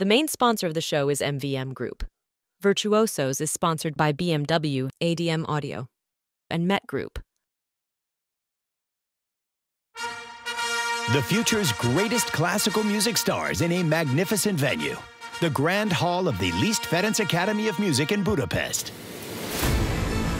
The main sponsor of the show is MVM Group. Virtuosos is sponsored by BMW, ADM Audio, and Met Group. The future's greatest classical music stars in a magnificent venue, the Grand Hall of the Liszt Ferenc Academy of Music in Budapest.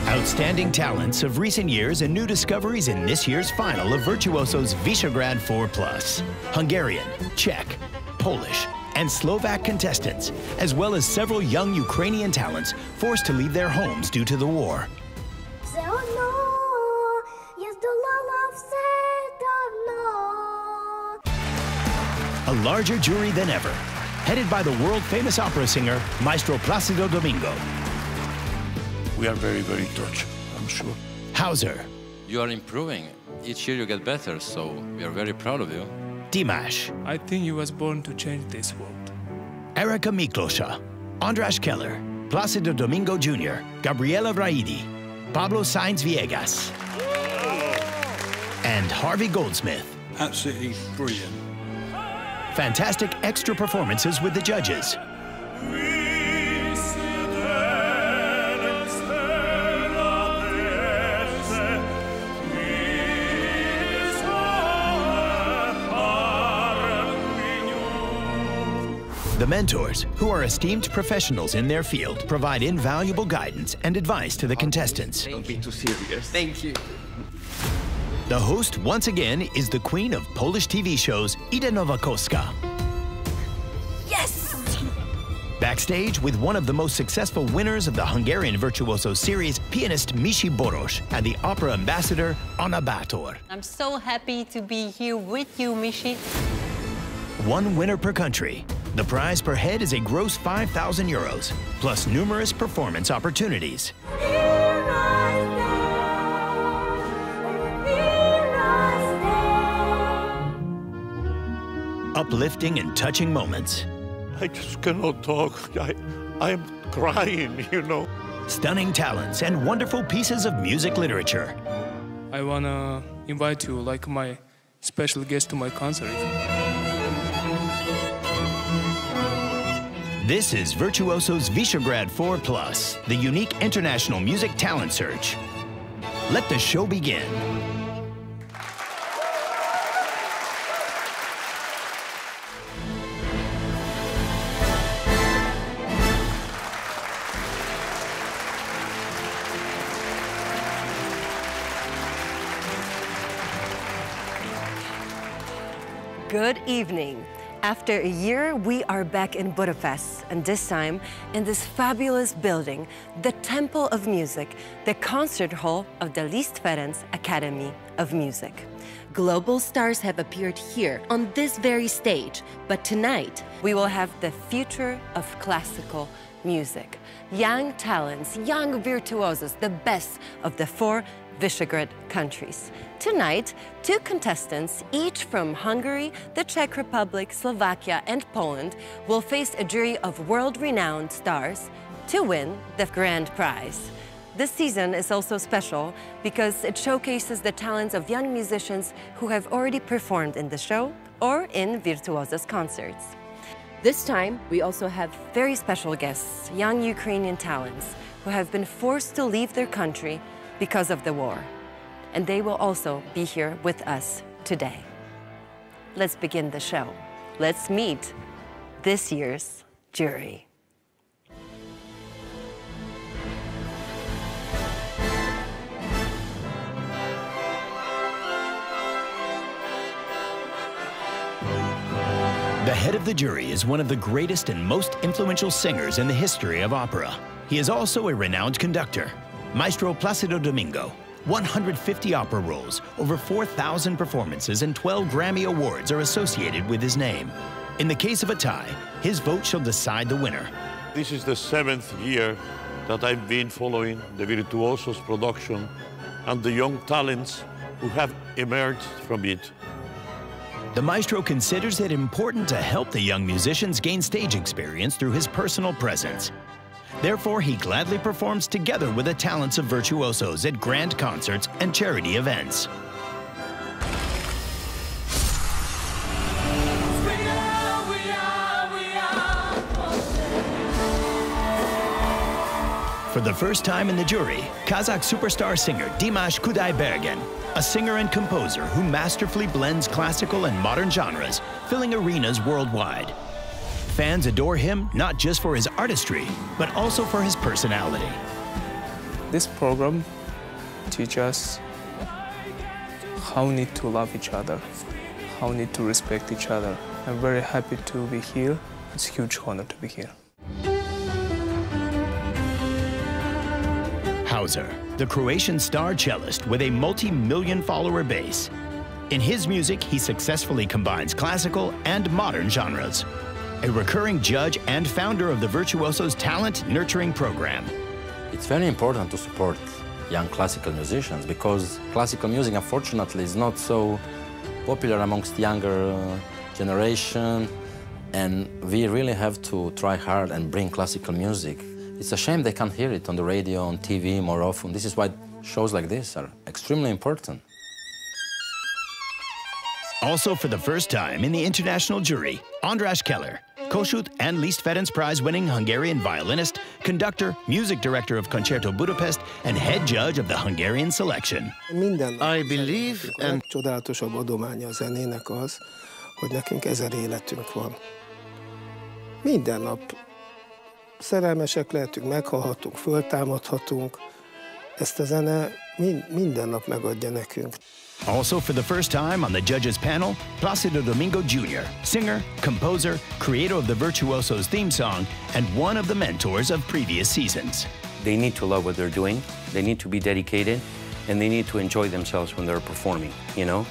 Outstanding talents of recent years and new discoveries in this year's final of Virtuosos V4+. Hungarian, Czech, Polish, and Slovak contestants, as well as several young Ukrainian talents forced to leave their homes due to the war. A larger jury than ever, headed by the world-famous opera singer, Maestro Placido Domingo. We are very, very touched, I'm sure. HAUSER. You are improving. Each year you get better, so we are very proud of you. Dimash. I think you was born to change this world. Erika Miklósa. András Keller. Placido Domingo Jr. Gabriela Rachidi. Pablo Sainz Villegas. And Harvey Goldsmith. Absolutely brilliant. Fantastic extra performances with the judges. The mentors, who are esteemed professionals in their field, provide invaluable guidance and advice to the contestants. Don't be too serious. Thank you. The host, once again, is the queen of Polish TV shows, Ida Nowakowska. Yes! Backstage with one of the most successful winners of the Hungarian Virtuoso series, pianist Misi Boros, and the opera ambassador, Anna Bátor. I'm so happy to be here with you, Misi. One winner per country. The prize per head is a gross €5,000, plus numerous performance opportunities. Uplifting and touching moments. I just cannot talk. I am crying, you know. Stunning talents and wonderful pieces of music literature. I wanna invite you like my special guest to my concert. This is Virtuosos V4+, the unique international music talent search. Let the show begin. Good evening. After a year, we are back in Budapest, and this time in this fabulous building, the Temple of Music, the concert hall of the Liszt Ferenc Academy of Music. Global stars have appeared here on this very stage, but tonight we will have the future of classical music. Young talents, young virtuosos, the best of the 4 Visegrad countries. Tonight, 2 contestants, each from Hungary, the Czech Republic, Slovakia, and Poland, will face a jury of world-renowned stars to win the grand prize. This season is also special because it showcases the talents of young musicians who have already performed in the show or in Virtuosos concerts. This time, we also have very special guests, young Ukrainian talents, who have been forced to leave their country because of the war. And they will also be here with us today. Let's begin the show. Let's meet this year's jury. The head of the jury is one of the greatest and most influential singers in the history of opera. He is also a renowned conductor. Maestro Placido Domingo, 150 opera roles, over 4,000 performances, and 12 Grammy Awards are associated with his name. In the case of a tie, his vote shall decide the winner. This is the 7th year that I've been following the Virtuosos production and the young talents who have emerged from it. The maestro considers it important to help the young musicians gain stage experience through his personal presence. Therefore, he gladly performs together with the talents of virtuosos at grand concerts and charity events. We are For the first time in the jury, Kazakh superstar singer Dimash Qudaibergen, a singer and composer who masterfully blends classical and modern genres, filling arenas worldwide. Fans adore him not just for his artistry, but also for his personality. This program teaches us how we need to love each other, how we need to respect each other. I'm very happy to be here. It's a huge honor to be here. HAUSER, the Croatian star cellist with a multi-million follower base. In his music, he successfully combines classical and modern genres. A recurring judge and founder of the Virtuosos Talent Nurturing Program. It's very important to support young classical musicians because classical music, unfortunately, is not so popular amongst younger generation, and we really have to try hard and bring classical music. It's a shame they can't hear it on the radio, on TV more often. This is why shows like this are extremely important. Also for the first time in the international jury, András Keller, Kossuth and Liszt Ferenc Prize-winning Hungarian violinist, conductor, music director of Concerto Budapest, and head judge of the Hungarian selection. I believe and legcsodálatosabb adománya a zenének az, hogy nekünk 1000 életünk van. Minden nap szerelmesek lehetünk, meghalhatunk, föltámadhatunk. Ezt a zene minden nap megadja nekünk. Also for the first time on the judges panel, Placido Domingo Jr., singer, composer, creator of the Virtuosos theme song, and one of the mentors of previous seasons. They need to love what they're doing, they need to be dedicated, and they need to enjoy themselves when they're performing, you know?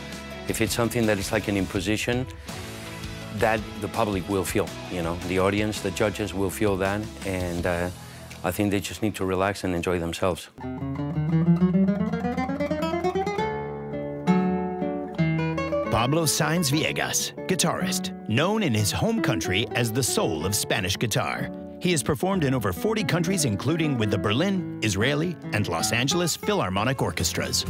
If it's something that is like an imposition, that the public will feel, you know? The audience, the judges will feel that, and I think they just need to relax and enjoy themselves. Pablo Sainz Villegas, guitarist, known in his home country as the soul of Spanish guitar. He has performed in over 40 countries, including with the Berlin, Israeli, and Los Angeles Philharmonic Orchestras.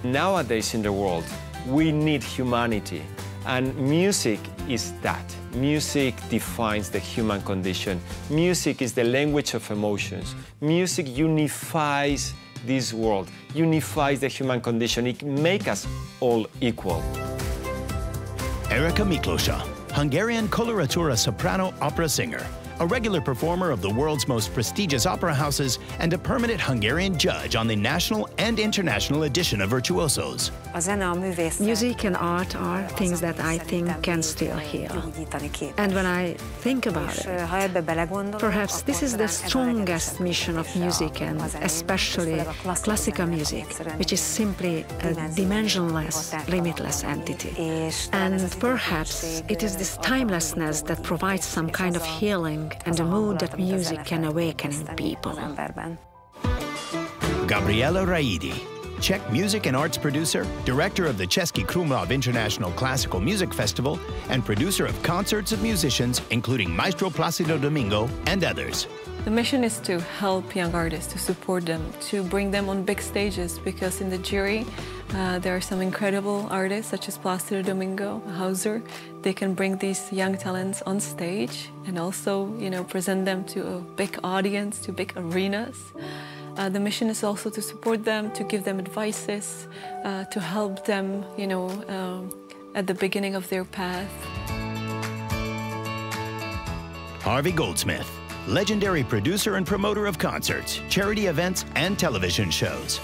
Nowadays in the world, we need humanity, and music is that. Music defines the human condition. Music is the language of emotions. Music unifies this world, unifies the human condition. It makes us all equal. Erika Miklósa, Hungarian coloratura soprano opera singer, a regular performer of the world's most prestigious opera houses and a permanent Hungarian judge on the national and international edition of Virtuosos. Music and art are things that I think can still heal. And when I think about it, perhaps this is the strongest mission of music, and especially classical music, which is simply a dimensionless, limitless entity. And perhaps it is this timelessness that provides some kind of healing and the mood that music can awaken in people. Gabriela Rachidi, Czech music and arts producer, director of the Cesky Krumlov International Classical Music Festival, and producer of concerts of musicians, including Maestro Placido Domingo and others. The mission is to help young artists, to support them, to bring them on big stages, because in the jury there are some incredible artists such as Placido Domingo, HAUSER. They can bring these young talents on stage and also, you know, present them to a big audience, to big arenas. The mission is also to support them, to give them advices, to help them, you know, at the beginning of their path. Harvey Goldsmith, legendary producer and promoter of concerts, charity events, and television shows.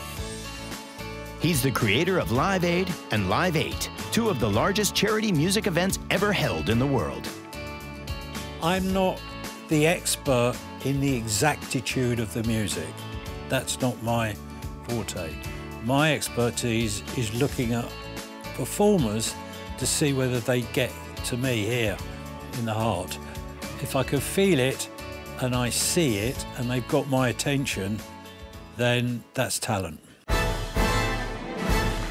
He's the creator of Live Aid and Live 8, two of the largest charity music events ever held in the world. I'm not the expert in the exactitude of the music. That's not my forte. My expertise is looking at performers to see whether they get to me here in the heart. If I can feel it and I see it and they've got my attention, then that's talent.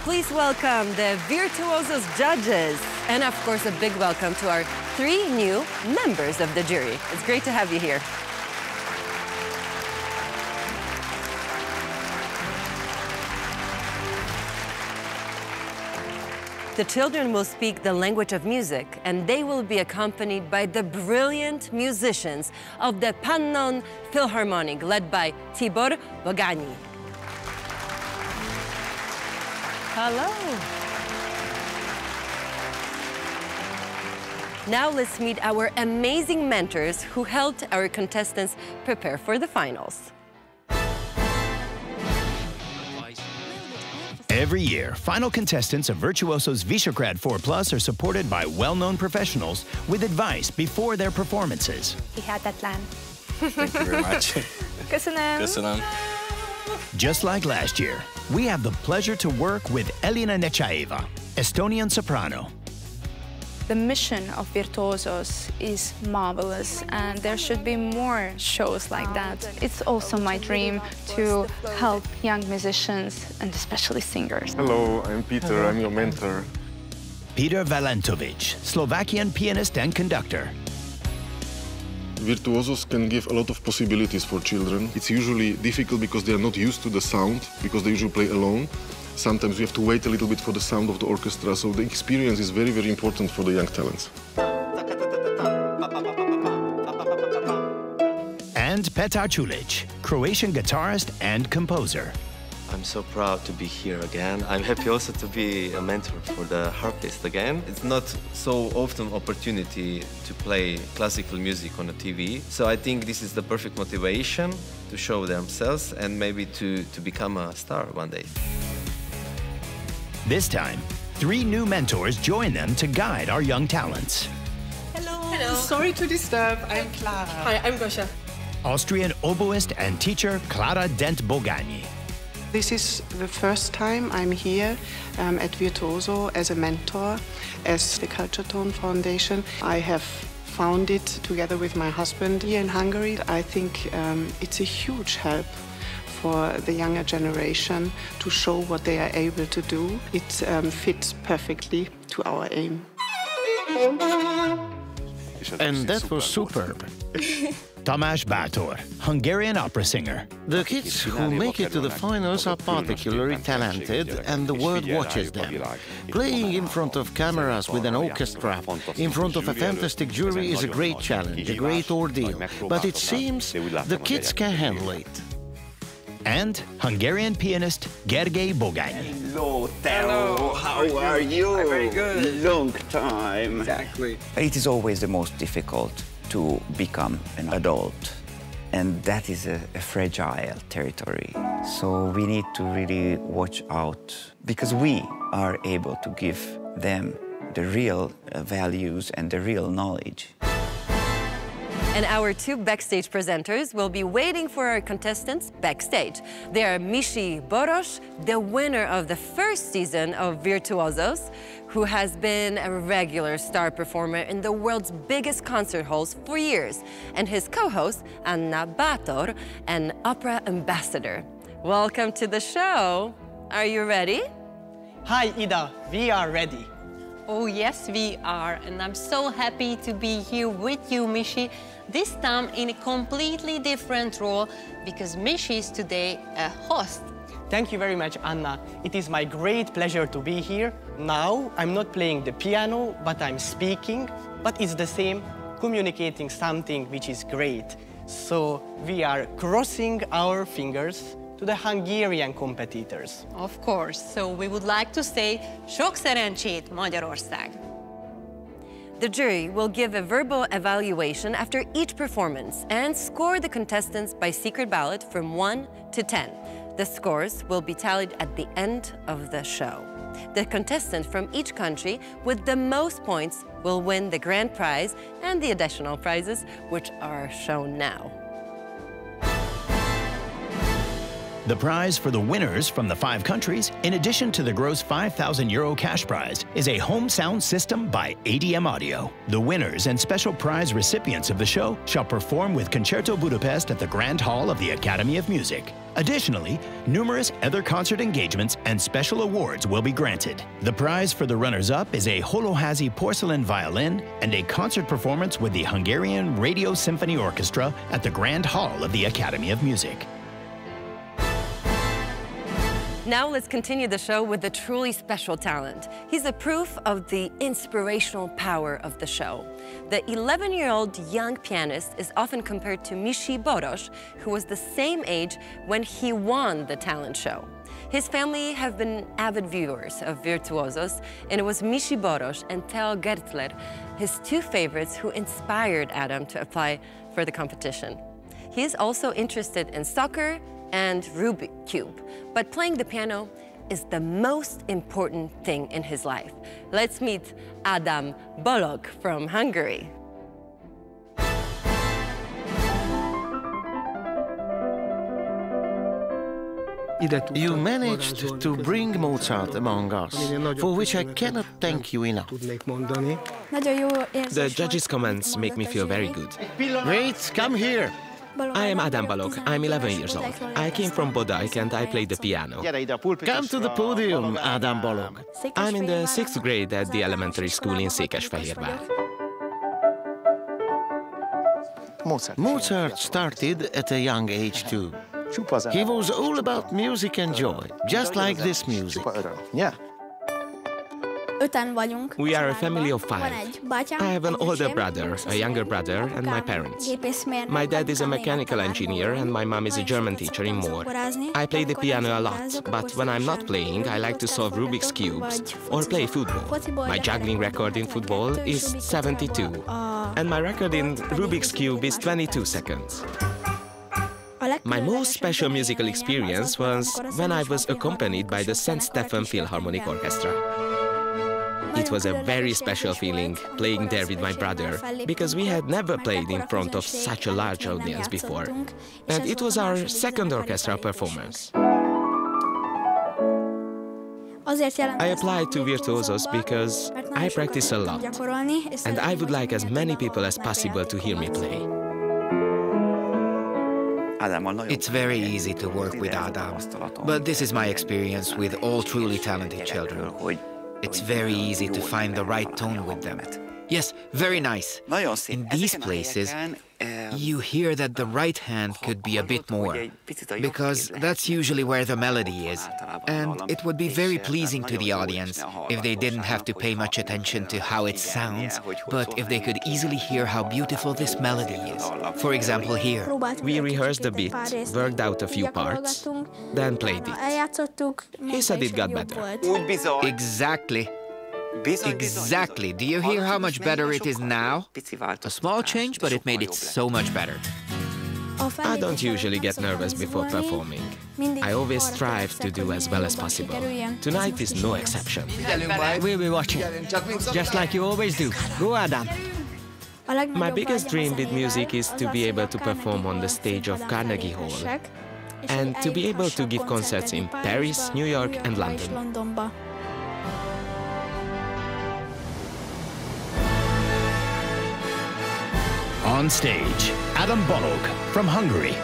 Please welcome the Virtuosos judges. And of course, a big welcome to our 3 new members of the jury. It's great to have you here. The children will speak the language of music, and they will be accompanied by the brilliant musicians of the Pannon Philharmonic, led by Tibor Bogani. Hello. Now let's meet our amazing mentors who helped our contestants prepare for the finals. Every year, final contestants of Virtuosos V4 are supported by well-known professionals with advice before their performances. Hihetetlen. Thank you very much. Köszönöm. Köszönöm. Just like last year, we have the pleasure to work with Elina Nechaeva, Estonian soprano. The mission of Virtuosos is marvelous, and there should be more shows like that. It's also my dream to help young musicians, and especially singers. Hello, I'm Peter, I'm your mentor. Peter Valentovic, Slovakian pianist and conductor. Virtuosos can give a lot of possibilities for children. It's usually difficult because they are not used to the sound, because they usually play alone. Sometimes we have to wait a little bit for the sound of the orchestra, so the experience is very, very important for the young talents. And Petar Čulić, Croatian guitarist and composer. I'm so proud to be here again. I'm happy also to be a mentor for the harpist again. It's not so often opportunity to play classical music on the TV, so I think this is the perfect motivation to show themselves and maybe to become a star one day. This time, 3 new mentors join them to guide our young talents. Hello. Hello. Sorry to disturb. I'm Clara. Hi, I'm Gosia. Austrian oboist and teacher Clara Dent-Bogani. This is the first time I'm here at Virtuoso as a mentor, as the Culture Tone Foundation. I have found it together with my husband here in Hungary. I think it's a huge help for the younger generation to show what they are able to do. It fits perfectly to our aim. And that was superb. Tamás Bátor, Hungarian opera singer. The kids who make it to the finals are particularly talented, and the world watches them. Playing in front of cameras with an orchestra, in front of a fantastic jury, is a great challenge, a great ordeal. But it seems the kids can handle it. And Hungarian pianist Gergely Bogányi. Hello, Theo. How are you? I'm very good. Long time. Exactly. It is always the most difficult to become an adult, and that is a fragile territory. So we need to really watch out, because we are able to give them the real values and the real knowledge. And our 2 backstage presenters will be waiting for our contestants backstage. They are Mishi Boros, the winner of the first season of Virtuosos, who has been a regular star performer in the world's biggest concert halls for years, and his co-host, Anna Bátor, an opera ambassador. Welcome to the show. Are you ready? Hi, Ida. We are ready. Oh, yes, we are. And I'm so happy to be here with you, Mishi, this time in a completely different role, because Mishi is today a host. Thank you very much, Anna. It is my great pleasure to be here. Now, I'm not playing the piano, but I'm speaking. But it's the same, communicating something which is great. So we are crossing our fingers to the Hungarian competitors. Of course. So we would like to say, sok szerencsét, Magyarország. The jury will give a verbal evaluation after each performance and score the contestants by secret ballot from 1 to 10. The scores will be tallied at the end of the show. The contestant from each country with the most points will win the grand prize and the additional prizes, which are shown now. The prize for the winners from the 5 countries, in addition to the gross €5,000 cash prize, is a home sound system by ADM Audio. The winners and special prize recipients of the show shall perform with Concerto Budapest at the Grand Hall of the Academy of Music. Additionally, numerous other concert engagements and special awards will be granted. The prize for the runners-up is a Holoházi porcelain violin and a concert performance with the Hungarian Radio Symphony Orchestra at the Grand Hall of the Academy of Music. Now let's continue the show with a truly special talent. He's a proof of the inspirational power of the show. The 11-year-old young pianist is often compared to Mishi Boros, who was the same age when he won the talent show. His family have been avid viewers of Virtuosos, and it was Mishi Boros and Theo Gertler, his two favorites, who inspired Ádám to apply for the competition. He is also interested in soccer and Rubik's Cube, but playing the piano is the most important thing in his life. Let's meet Ádám Balogh from Hungary. You managed to bring Mozart among us, for which I cannot thank you enough. The judges' comments make me feel very good. Great, come here. I am Ádám Balogh. I'm 11 years old. I came from Bodajk and I play the piano. Come to the podium, Ádám Balogh. I'm in the 6th grade at the elementary school in Székesfehérvár. Mozart started at a young age too. He was all about music and joy, just like this music. We are a family of 5. I have an older brother, a younger brother, and my parents. My dad is a mechanical engineer and my mom is a German teacher in Mór. I play the piano a lot, but when I'm not playing, I like to solve Rubik's Cubes or play football. My juggling record in football is 72, and my record in Rubik's Cube is 22 seconds. My most special musical experience was when I was accompanied by the St. Stephen Philharmonic Orchestra. It was a very special feeling playing there with my brother, because we had never played in front of such a large audience before. And it was our second orchestra performance. I applied to Virtuosos because I practice a lot, and I would like as many people as possible to hear me play. It's very easy to work with Ádám, but this is my experience with all truly talented children. It's very easy to find the right tone with them. Yes, very nice. In these places, you hear that the right hand could be a bit more, because that's usually where the melody is. And it would be very pleasing to the audience if they didn't have to pay much attention to how it sounds, but if they could easily hear how beautiful this melody is. For example, here. We rehearsed a bit, worked out a few parts, then played it. He said it got better. Exactly. Exactly. Do you hear how much better it is now? A small change, but it made it so much better. I don't usually get nervous before performing. I always strive to do as well as possible. Tonight is no exception. We'll be watching, just like you always do. Go, Ádám. My biggest dream with music is to be able to perform on the stage of Carnegie Hall and to be able to give concerts in Paris, New York and London. On stage, Ádám Balogh from Hungary.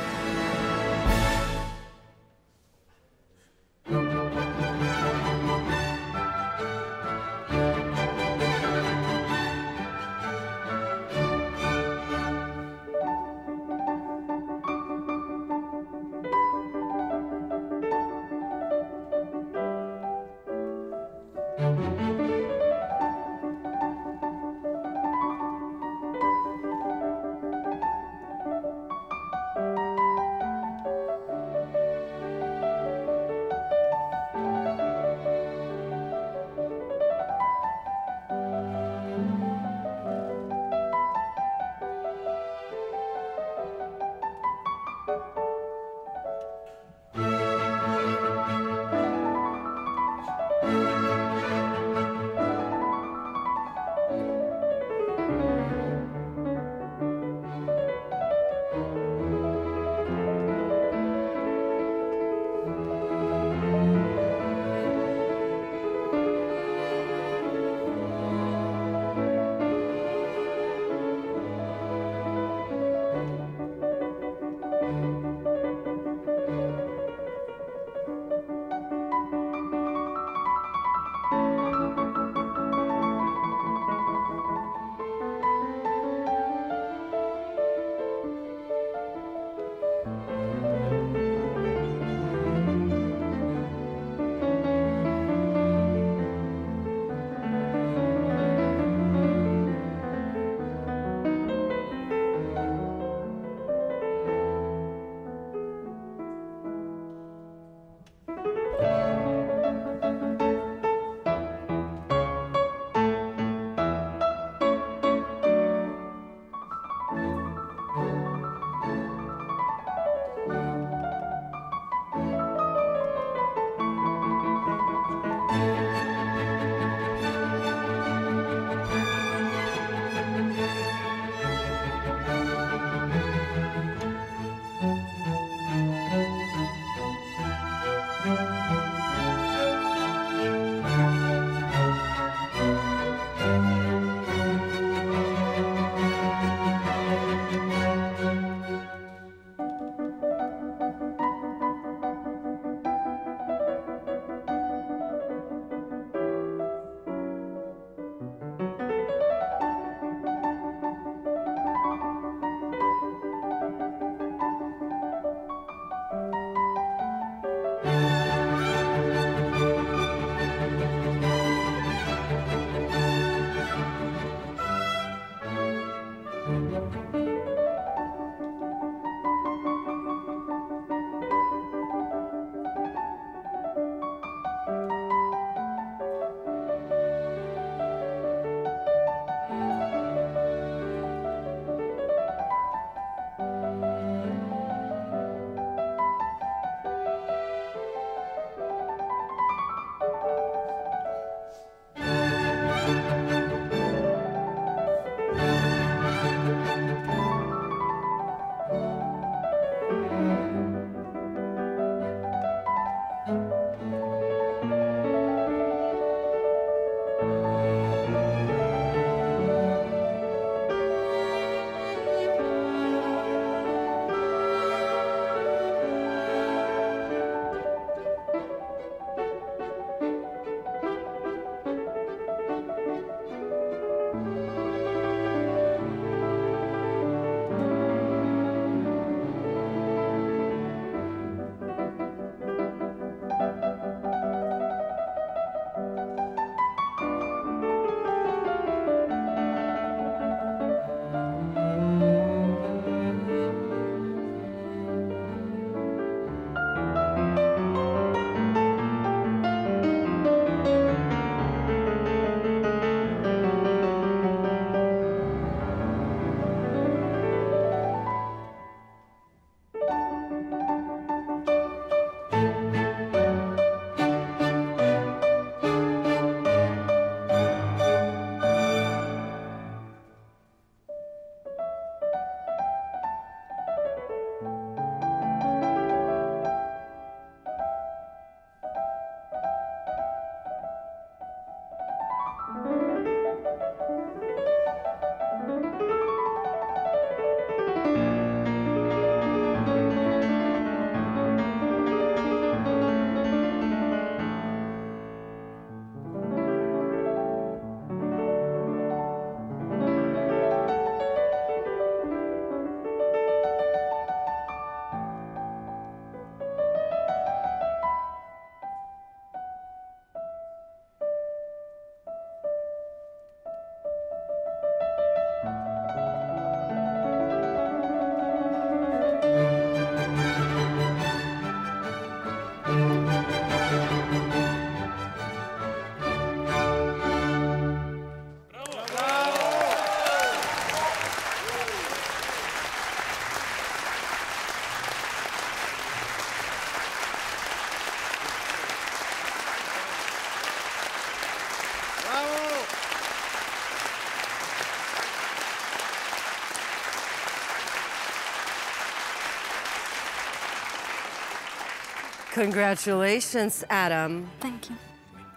Congratulations, Ádám. Thank you.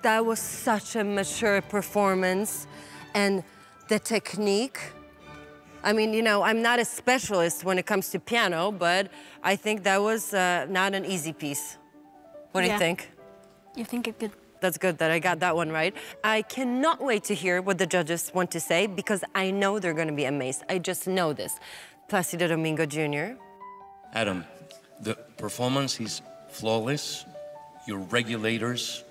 That was such a mature performance, and the technique. I mean, you know, I'm not a specialist when it comes to piano, but I think that was not an easy piece. What do you think? You think it good? That's good that I got that one right. I cannot wait to hear what the judges want to say, because I know they're going to be amazed. I just know this. Placido Domingo Jr. Ádám, the performance is flawless. Your regulators,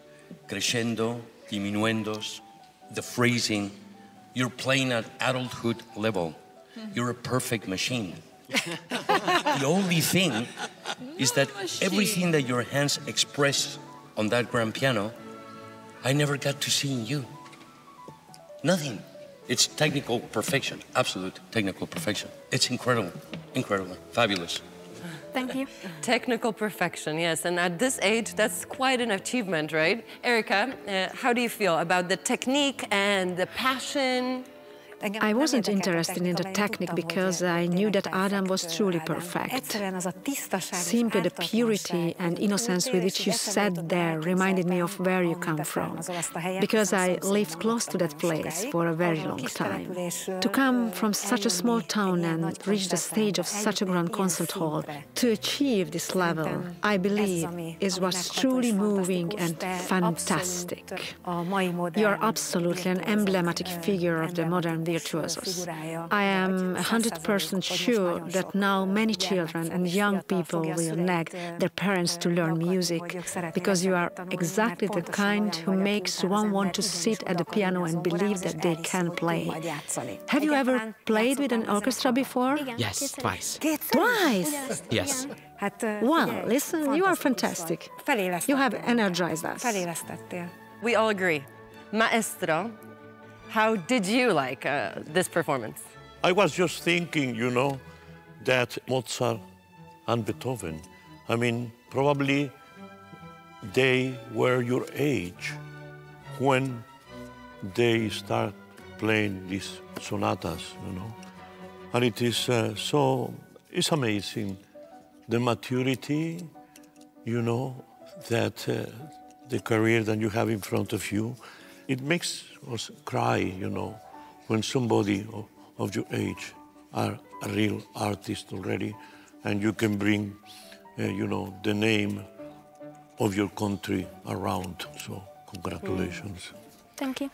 crescendo, diminuendos, the phrasing, you're playing at adulthood level. You're a perfect machine. The only thing is that everything that your hands express on that grand piano, I never got to see in you. Nothing. It's technical perfection, absolute technical perfection. It's incredible, incredible, fabulous. Thank you. Technical perfection, yes. And at this age, that's quite an achievement, right? Erika, how do you feel about the technique and the passion? I wasn't interested in the technique because I knew that Ádám was truly perfect. Simply the purity and innocence with which you sat there reminded me of where you come from, because I lived close to that place for a very long time. To come from such a small town and reach the stage of such a grand concert hall, to achieve this level, I believe, is what's truly moving and fantastic. You are absolutely an emblematic figure of the modern violin Virtuosos. I am 100% sure that now many children and young people will nag their parents to learn music, because you are exactly the kind who makes one want to sit at the piano and believe that they can play. Have you ever played with an orchestra before? Yes, twice. Twice? Yes. Well, listen, you are fantastic. You have energized us. We all agree. Maestro, how did you like this performance? I was just thinking, you know, that Mozart and Beethoven, I mean, probably they were your age when they start playing these sonatas, you know. And it is it's amazing, the maturity, you know, that the career that you have in front of you. It makes us cry, you know, when somebody of your age are a real artist already, and you can bring, you know, the name of your country around. So, congratulations. Thank you.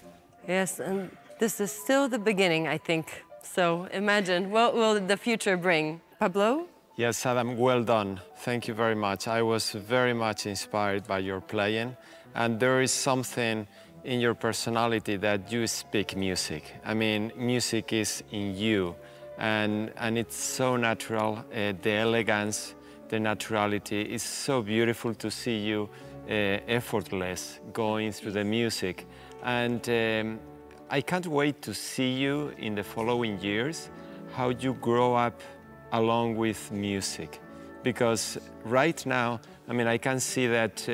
Yes, and this is still the beginning, I think. So, imagine, what will the future bring? Pablo? Yes, Adam, well done. Thank you very much. I was very much inspired by your playing, and there is something in your personality that you speak music. I mean, music is in you, and it's so natural. The elegance, the naturality is so beautiful to see you effortless going through the music. And I can't wait to see you in the following years, how you grow up along with music. Because right now, I mean, I can see that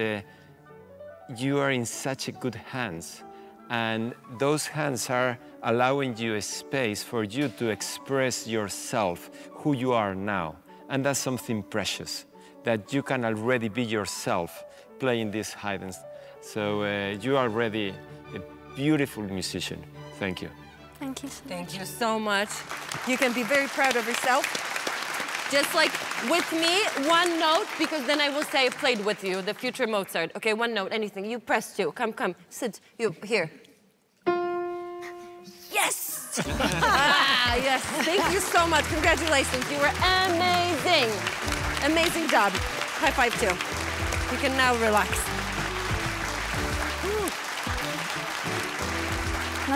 you are in such good hands, and those hands are allowing you a space for you to express yourself, who you are now. And that's something precious, that you can already be yourself playing these hidens. So you are already a beautiful musician. Thank you. Thank you. Thank you so much. You can be very proud of yourself. Just like with me, one note, because then I will say I played with you, the future Mozart. Okay, one note, anything. You press two. Come, come. Sit. You, here. Yes! Yes. Thank you so much. Congratulations. You were amazing. Amazing job. High five, too. You can now relax.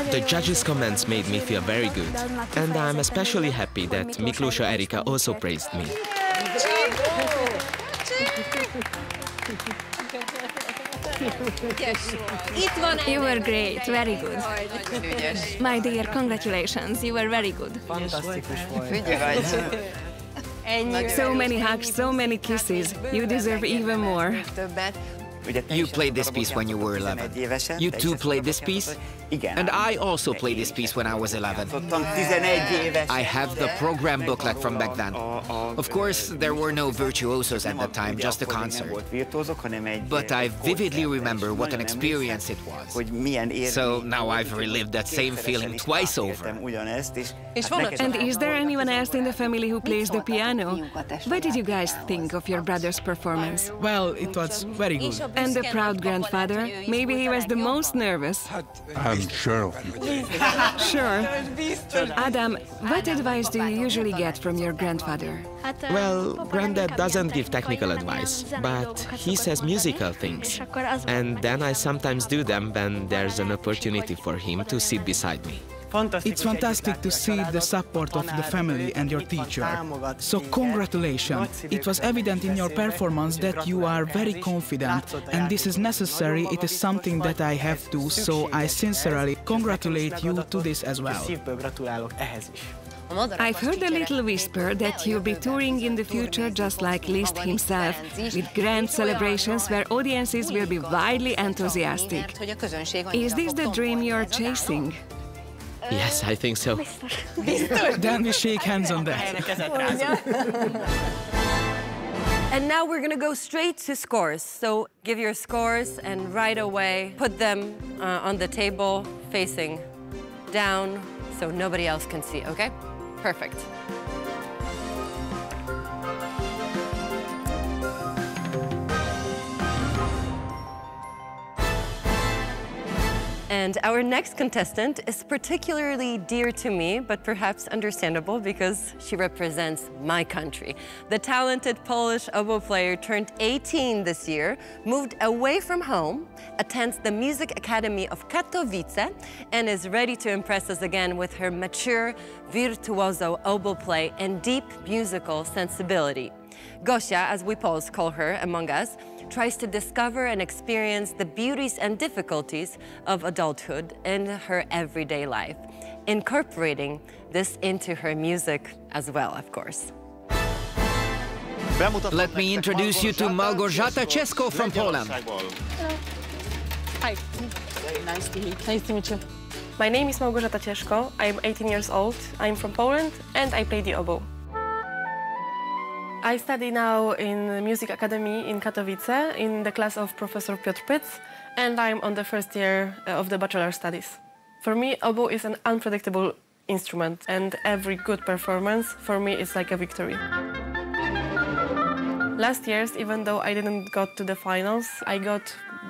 The judges' comments made me feel very good, and I'm especially happy that Miklósa Erika also praised me. You were great, very good. My dear, congratulations, you were very good. So many hugs, so many kisses. You deserve even more. You played this piece when you were 11. You too played this piece? And I also played this piece when I was 11. I have the program booklet from back then. Of course, there were no virtuosos at the time, just a concert. But I vividly remember what an experience it was. So now I've relived that same feeling twice over. And is there anyone else in the family who plays the piano? What did you guys think of your brother's performance? Well, it was very good. And the proud grandfather? Maybe he was the most nervous. I'm sure of it. Sure. Adam, what advice do you usually get from your grandfather? Well, Granddad doesn't give technical advice, but he says musical things. And then I sometimes do them when there's an opportunity for him to sit beside me. It's fantastic to see the support of the family and your teacher. So congratulations. It was evident in your performance that you are very confident, and this is necessary. It is something that I have to, so I sincerely congratulate you to this as well. I've heard a little whisper that you'll be touring in the future just like Liszt himself, with grand celebrations where audiences will be widely enthusiastic. Is this the dream you're chasing? Yes, I think so. Then we shake hands on that. And now we're gonna go straight to scores. So give your scores and right away put them on the table facing down so nobody else can see, okay? Perfect. And our next contestant is particularly dear to me, but perhaps understandable because she represents my country. The talented Polish oboe player turned 18 this year, moved away from home, attends the Music Academy of Katowice, and is ready to impress us again with her mature, virtuoso oboe play and deep musical sensibility. Gosia, as we Poles call her among us, tries to discover and experience the beauties and difficulties of adulthood in her everyday life, incorporating this into her music as well, of course. Let me introduce you to Małgorzata Cieszko from Poland. Hello. Hi. Very nice to meet you. Nice to meet you. My name is Małgorzata Cieszko. I'm 18 years old. I'm from Poland and I play the oboe. I study now in the Music Academy in Katowice in the class of Professor Piotr Pytz, and I'm on the first year of the bachelor studies. For me, oboe is an unpredictable instrument, and every good performance for me is like a victory. Last year's, even though I didn't go to the finals, I got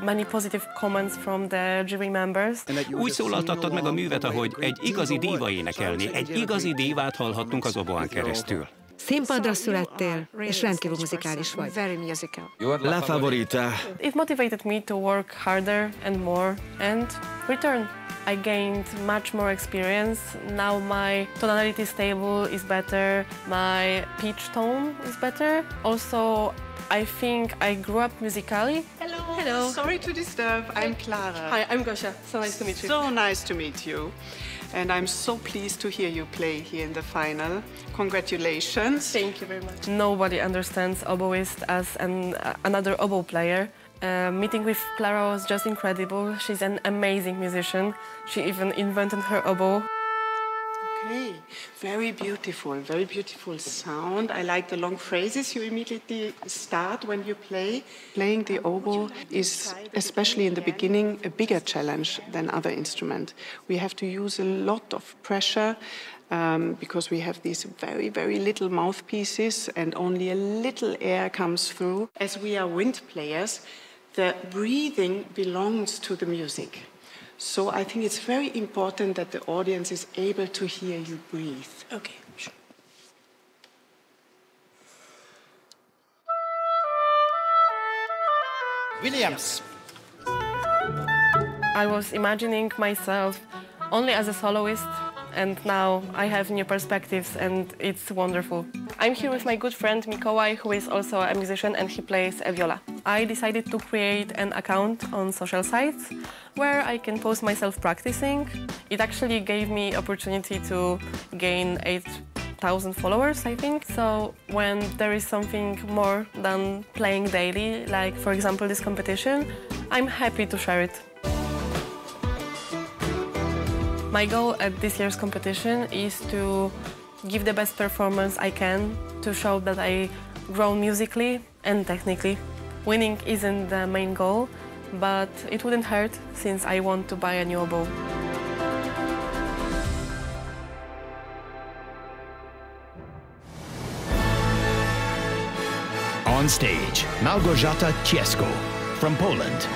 many positive comments from the jury members. Úgy szólaltattad meg a művet, ahogy egy igazi díva énekelni, egy igazi dívát hallhattunk az oboán keresztül. Színpadra születtél, és rendkívül muzikális vagy. Very musical. La favorita. It motivated me to work harder and more, and return. I gained much more experience. Now my tonality stable is better, my pitch tone is better. Also, I think I grew up musically. Hello. Hello. Sorry to disturb. I'm Clara. Hi, I'm Gosia. So nice to meet you. So nice to meet you. And I'm so pleased to hear you play here in the final. Congratulations. Thank you very much. Nobody understands oboist as another oboe player. Meeting with Clara was just incredible. She's an amazing musician. She even invented her oboe. Okay, very beautiful sound. I like the long phrases you immediately start when you play. Playing the oboe is, especially in the beginning, a bigger challenge than other instruments. We have to use a lot of pressure because we have these very, very little mouthpieces and only a little air comes through. As we are wind players, the breathing belongs to the music. So I think it's very important that the audience is able to hear you breathe. Okay, sure. Williams. I was imagining myself only as a soloist, and now I have new perspectives and it's wonderful. I'm here with my good friend Mikołaj, who is also a musician and he plays a viola. I decided to create an account on social sites where I can post myself practicing. It actually gave me opportunity to gain 8,000 followers, I think. So when there is something more than playing daily, like for example this competition, I'm happy to share it. My goal at this year's competition is to give the best performance I can to show that I grow musically and technically. Winning isn't the main goal, but it wouldn't hurt since I want to buy a new oboe. On stage, Małgorzata Cieszko from Poland.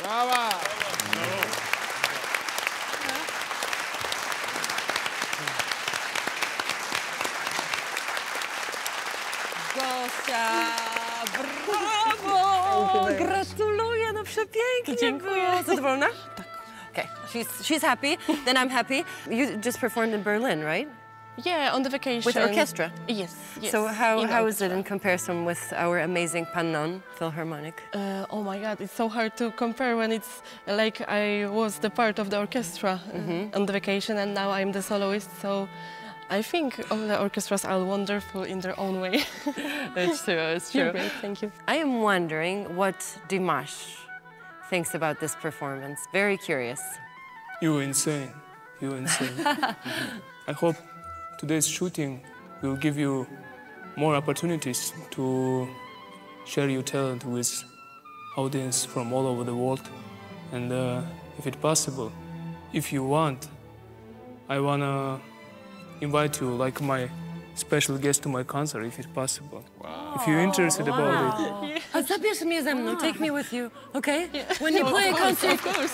Brava! Gosia, brawo! Gratuluję, no przepięknie. Dziękuję. Zadowolona? Tak. Okay, she's happy, then I'm happy. You just performed in Berlin, right? Yeah, on the vacation. With orchestra? Yes, yes. So how is it in comparison with our amazing Pannon Philharmonic? Oh my God, it's so hard to compare when it's like I was the part of the orchestra on the vacation and now I'm the soloist, so I think all the orchestras are wonderful in their own way. It's true, it's true. You're great, thank you. I am wondering what Dimash thinks about this performance. Very curious. You're insane. You're insane. I hope today's shooting will give you more opportunities to share your talent with audience from all over the world. And if it's possible, if you want, I wanna invite you like my special guest to my concert, if it's possible. Wow. If you're interested about it. Zabierz mnie ze mną, take me with you, okay? Yeah. When you play a concert. Of course.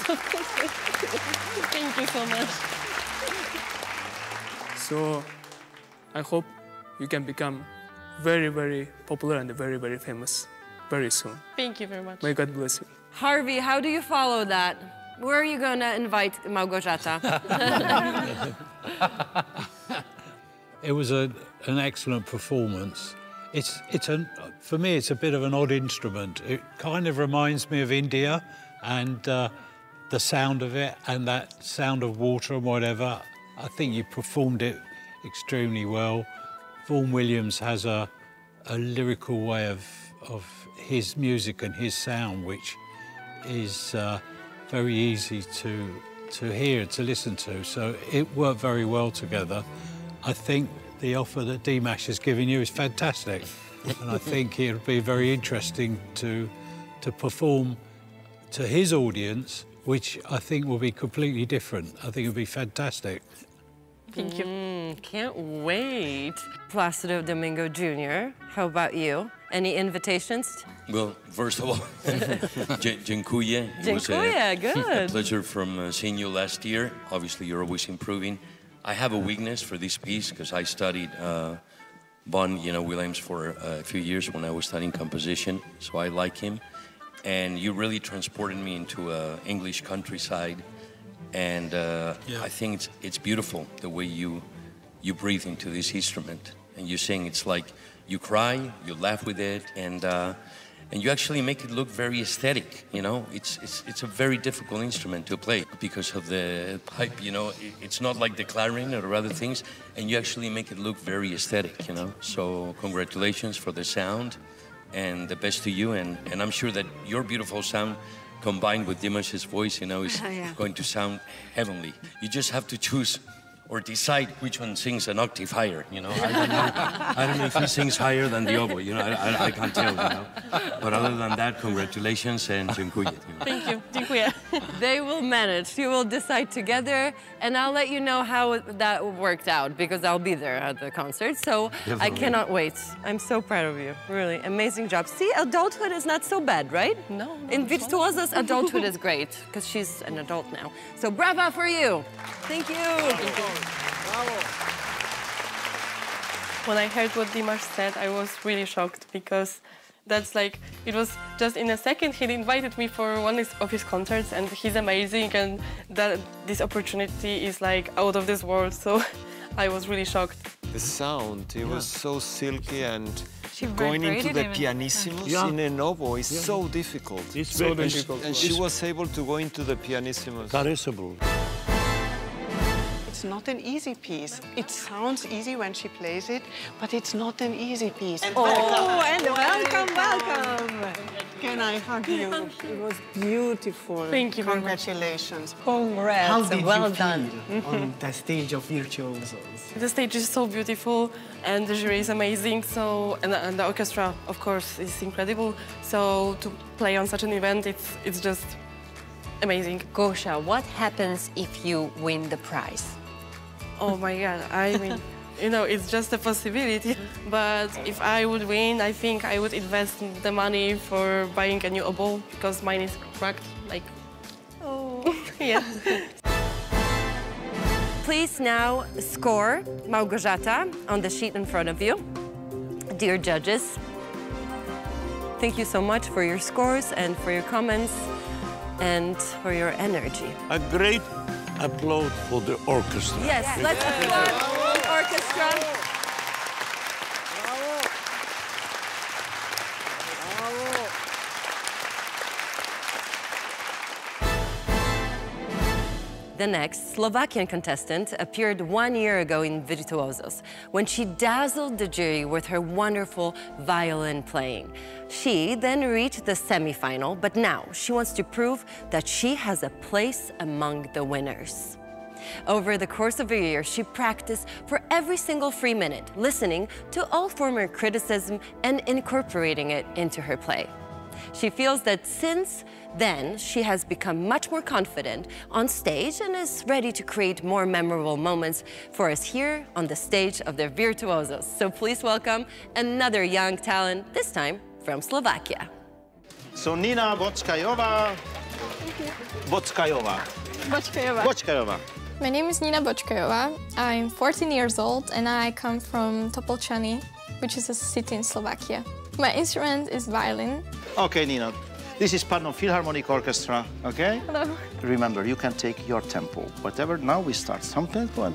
Thank you so much. So, I hope you can become very, very popular and very, very famous very soon. Thank you very much. May God bless you. Harvey, how do you follow that? Where are you gonna invite Małgorzata? It was an excellent performance. For me, it's a bit of an odd instrument. It kind of reminds me of India and the sound of it and that sound of water and whatever. I think you performed it extremely well. Vaughan Williams has a lyrical way of his music and his sound, which is very easy to hear, to listen to. So it worked very well together. I think the offer that Dimash has given you is fantastic. And I think it'll be very interesting to perform to his audience, which I think will be completely different. I think it'll be fantastic. Thank you. Can't wait. Placido Domingo Jr., how about you? Any invitations? Well, first of all, dziękuję. It was good. A pleasure from seeing you last year. Obviously, you're always improving. I have a weakness for this piece because I studied Vaughan Williams for a few years when I was studying composition, so I like him. And you really transported me into English countryside, and I think it's beautiful the way you breathe into this instrument, and you sing. It's like you cry, you laugh with it, and you actually make it look very aesthetic. It's a very difficult instrument to play because of the pipe. It's not like the clarinet or other things, and you actually make it look very aesthetic. So congratulations for the sound, and the best to you. And I'm sure that your beautiful sound, combined with Dimash's voice, is going to sound heavenly. You just have to choose or decide which one sings an octave higher, I don't know if he sings higher than the oboe, I can't tell, But other than that, congratulations and dziękuję. Thank you, dziękuję. They will manage. You will decide together, and I'll let you know how that worked out, because I'll be there at the concert, so definitely. I cannot wait. I'm so proud of you, really. Amazing job. See, adulthood is not so bad, right? No. In Virtuosos, adulthood is great, because she's an adult now. So brava for you. Thank you. Thank you. Bravo. When I heard what Dimash said, I was really shocked because it was just in a second he invited me for one of his concerts, and he's amazing, and this opportunity is out of this world, so I was really shocked. The sound, it was so silky, and She going into the even. pianissimos in an oboe is so difficult. It's so very difficult. And she was able to go into the pianissimos. Caressable. It's not an easy piece. It sounds easy when she plays it, but it's not an easy piece. And welcome. Can I hug you? It was beautiful. Thank you. Congratulations. Congrats. How did well you done. feel On the stage of Virtuosos? The stage is so beautiful, and the jury is amazing. And the orchestra, of course, is incredible. So to play on such an event, it's just amazing. Gosia, what happens if you win the prize? Oh my God, I mean, it's just a possibility. But if I would win, I think I would invest the money for buying a new oboe, because mine is cracked, Dziękuję. Please now score Małgorzata on the sheet in front of you. Dear judges, thank you so much for your scores and for your comments and for your energy. A great applause for the orchestra. Yes, let's applaud the orchestra. The next Slovakian contestant appeared 1 year ago in Virtuosos when she dazzled the jury with her wonderful violin playing. She then reached the semi-final, but now she wants to prove that she has a place among the winners. Over the course of a year, she practiced for every single free minute, listening to all former criticism and incorporating it into her play. She feels that since then, she has become much more confident on stage and is ready to create more memorable moments for us here on the stage of the Virtuosos. So please welcome another young talent, this time from Slovakia. So Nina Bočkajová. Bočkajová. Bočkajová. Bočkajová. My name is Nina Bočkajová. I'm 14 years old and I come from Topolčany, which is a city in Slovakia. My instrument is violin. Okay, Nina. This is Pardon Philharmonic Orchestra, okay? Hello. Remember, you can take your tempo. Whatever, now we start some tempo and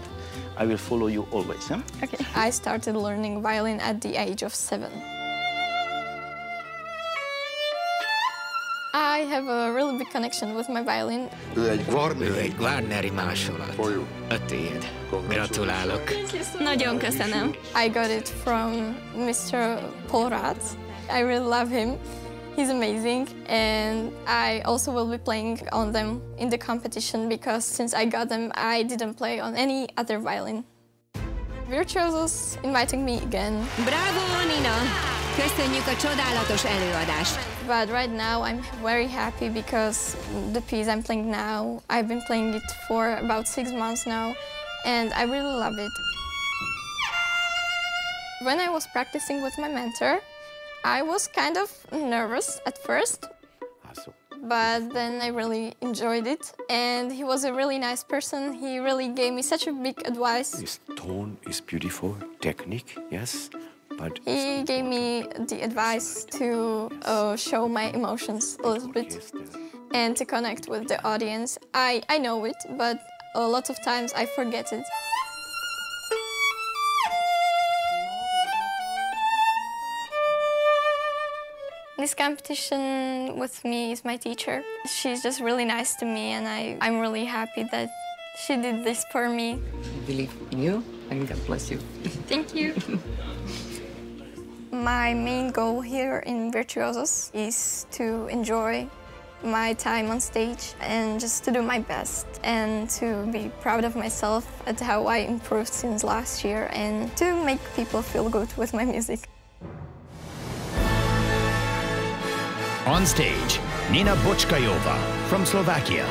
I will follow you always, yeah? Okay. I started learning violin at the age of 7. I have a really big connection with my violin. Ő egy Warneri másolat. A tiéd. Gratulálok. Nagyon köszönöm. I got it from Mr. Paul Ratz. I really love him. He's amazing, and I also will be playing on them in the competition because since I got them, I didn't play on any other violin. Virtuosos inviting me again. Bravo, Nina! Köszönjük a csodálatos előadást! But right now I'm very happy because the piece I'm playing now, I've been playing it for about 6 months now, and I really love it. When I was practicing with my mentor, I was kind of nervous at first, but then I really enjoyed it, and he was a really nice person. He really gave me such a big advice. His tone is beautiful, technique, yes, but... He gave me the advice to show my emotions a little bit and to connect with the audience. I know it, but a lot of times I forget it. This competition with me is my teacher. She's just really nice to me, and I'm really happy that she did this for me. I believe in you, and God bless you. Thank you. My main goal here in Virtuosos is to enjoy my time on stage and just to do my best and to be proud of myself at how I improved since last year and to make people feel good with my music. On stage, Nina Bočkajová from Slovakia.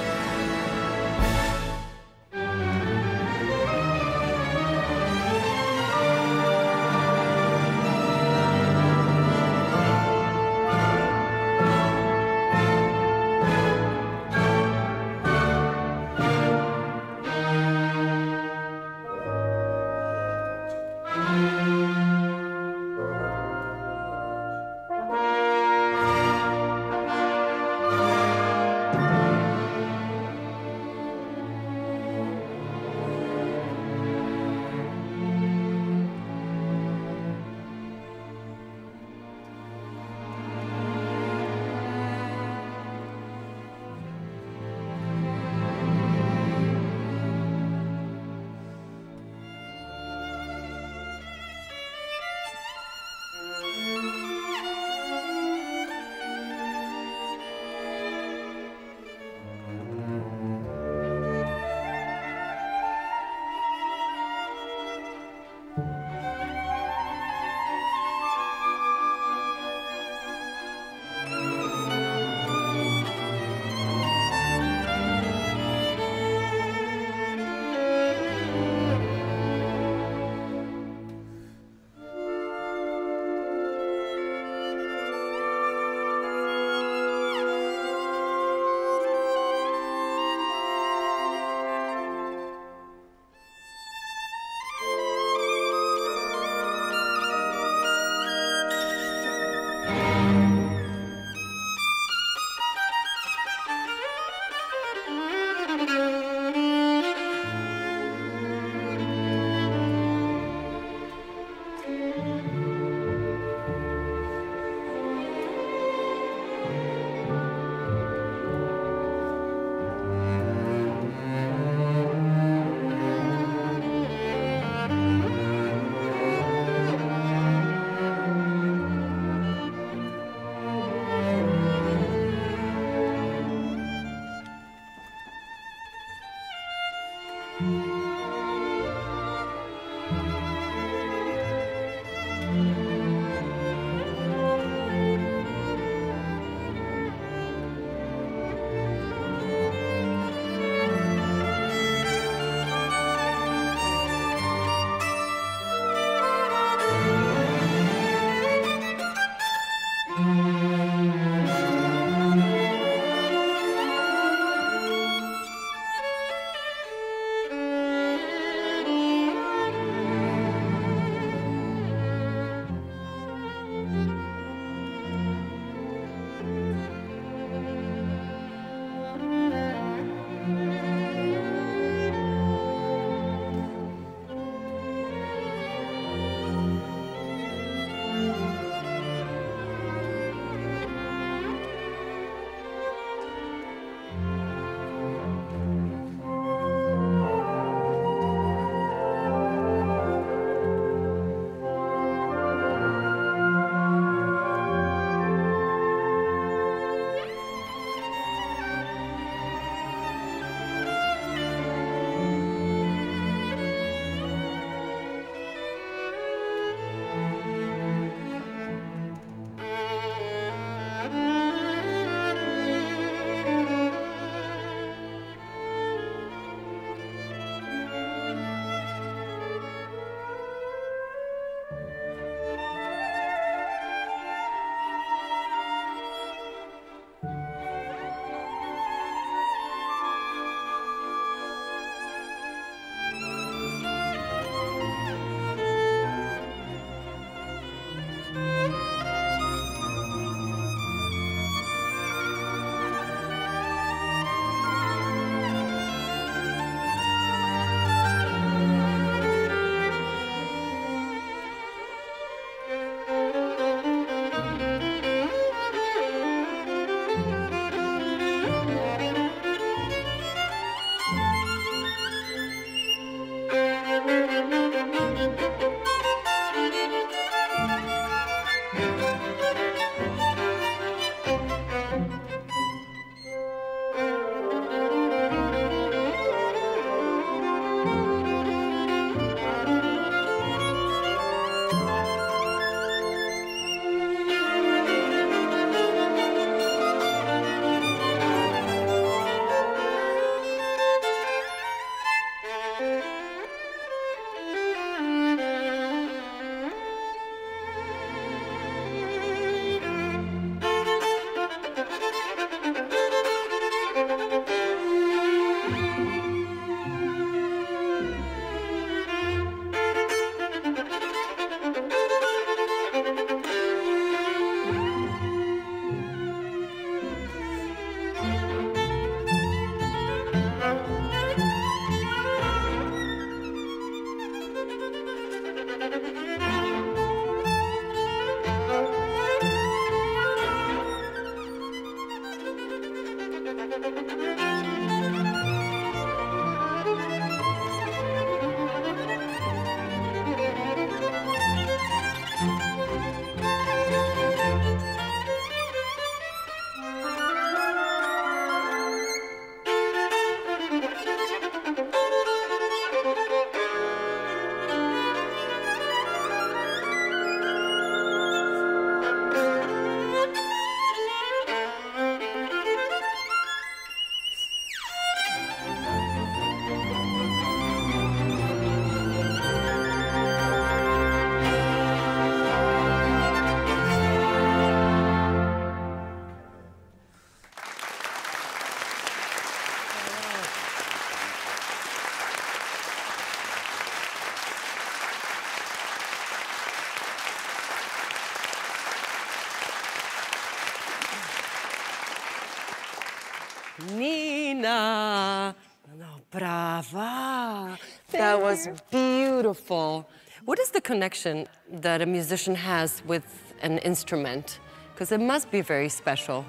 Nina! No, brava! That was beautiful. What is the connection that a musician has with an instrument? Because it must be very special.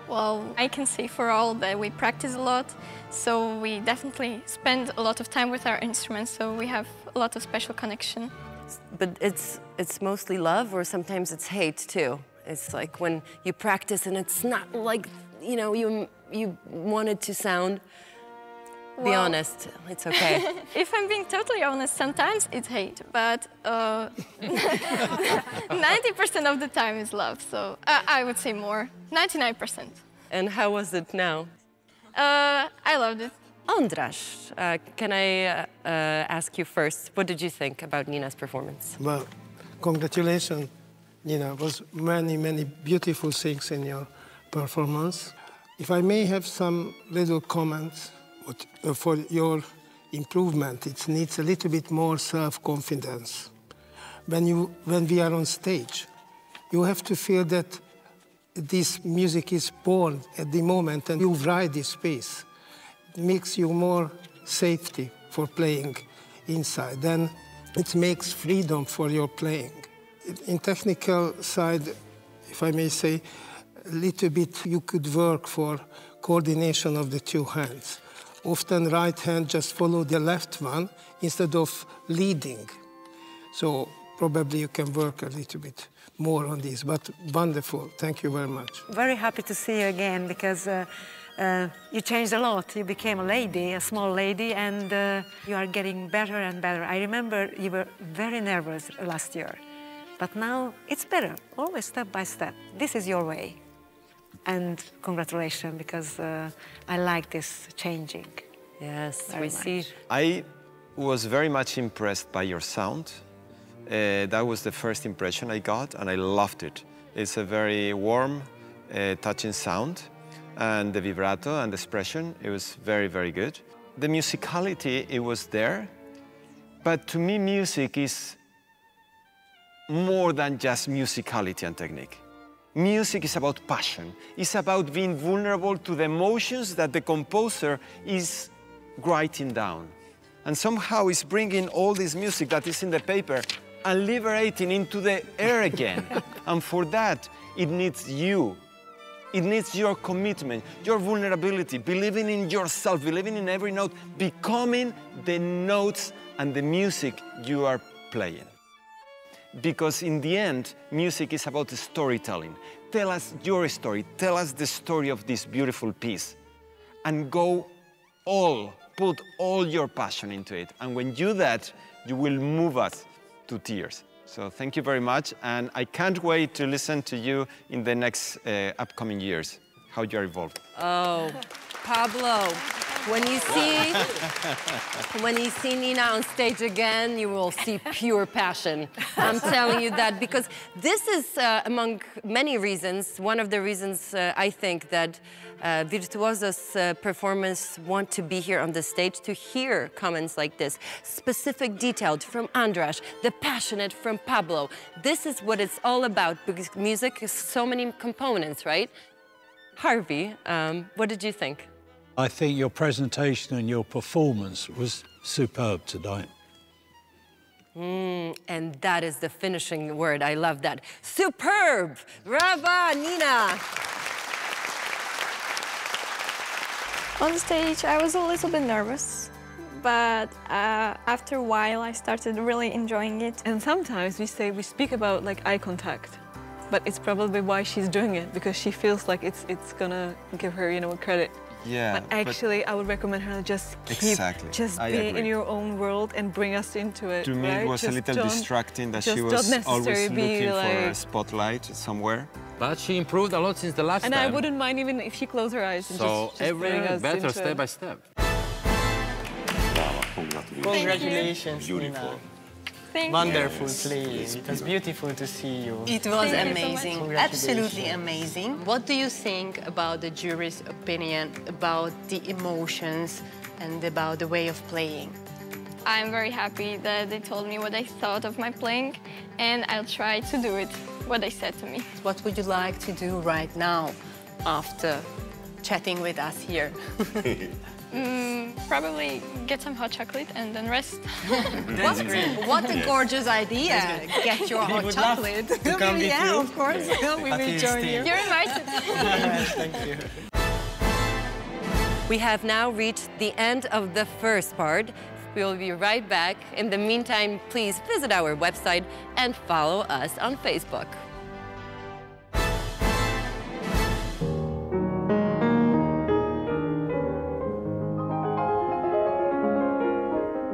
Well, I can say for all that we practice a lot, so we definitely spend a lot of time with our instruments, so we have a lot of special connection. But it's mostly love, or sometimes it's hate too. It's like when you practice and it's not like, you know, you want it to sound. Be honest, it's okay. If I'm being totally honest, sometimes it's hate, but 90% of the time is love, so I would say more, 99%. And how was it now? I loved it. András, can I ask you first, what did you think about Nina's performance? Well, congratulations, Nina. It was many, many beautiful things in your performance. If I may have some little comments for your improvement, it needs a little bit more self-confidence. When we are on stage, you have to feel that this music is born at the moment and you ride this space. It makes you more safety for playing inside. Then it makes freedom for your playing. In technical side, if I may say, a little bit you could work for coordination of the two hands. Often right hand just follow the left one instead of leading. So probably you can work a little bit more on this, but wonderful. Thank you very much. Very happy to see you again because you changed a lot. You became a lady, a small lady, and you are getting better and better. I remember you were very nervous last year, but now it's better, always step by step. This is your way. And congratulations, because I like this changing. Yes, we see. I was very much impressed by your sound. That was the first impression I got, and I loved it. It's a very warm, touching sound, and the vibrato and the expression, it was very, very good. The musicality, it was there, but to me, music is more than just musicality and technique. Music is about passion. It's about being vulnerable to the emotions that the composer is writing down. And somehow it's bringing all this music that is in the paper and liberating into the air again. And for that, it needs you. It needs your commitment, your vulnerability, believing in yourself, believing in every note, becoming the notes and the music you are playing. Because in the end, music is about storytelling. Tell us your story. Tell us the story of this beautiful piece. And put all your passion into it. And when you do that, you will move us to tears. So thank you very much. And I can't wait to listen to you in the next upcoming years, how you are evolved. Oh, Pablo. When you see Nina on stage again, you will see pure passion. I'm telling you that, because this is, among many reasons, one of the reasons I think that Virtuosos performers want to be here on the stage, to hear comments like this, specific detailed from András, the passionate from Pablo. This is what it's all about, because music has so many components, right? Harvey, what did you think? I think your presentation and your performance was superb tonight. And that is the finishing word. I love that. Superb! Brava, Nina! On stage, I was a little bit nervous, but after a while, I started really enjoying it. And sometimes we speak about like eye contact, but it's probably why she's doing it, because she feels like it's gonna give her, you know, credit. Yeah. But actually, I would recommend her just keep, just be in your own world and bring us into it. To me, right? it was a little distracting that she was always looking for a spotlight somewhere. But she improved a lot since the last time. And I wouldn't mind even if she closed her eyes and just every better step it. by step. Congratulations, Beautiful. Nina. Wonderful playing. It was beautiful to see you. It was Thank amazing, you so much. absolutely amazing. What do you think about the jury's opinion, about the emotions, and about the way of playing? I'm very happy that they told me what they thought of my playing, and I'll try to do it, what they said to me. What would you like to do right now after chatting with us here? Probably get some hot chocolate and then rest. That's great. What a gorgeous idea. Get your hot chocolate. To come with you. Of course. We will join you. You're invited. Thank you. We have now reached the end of the first part. We will be right back. In the meantime, please visit our website and follow us on Facebook.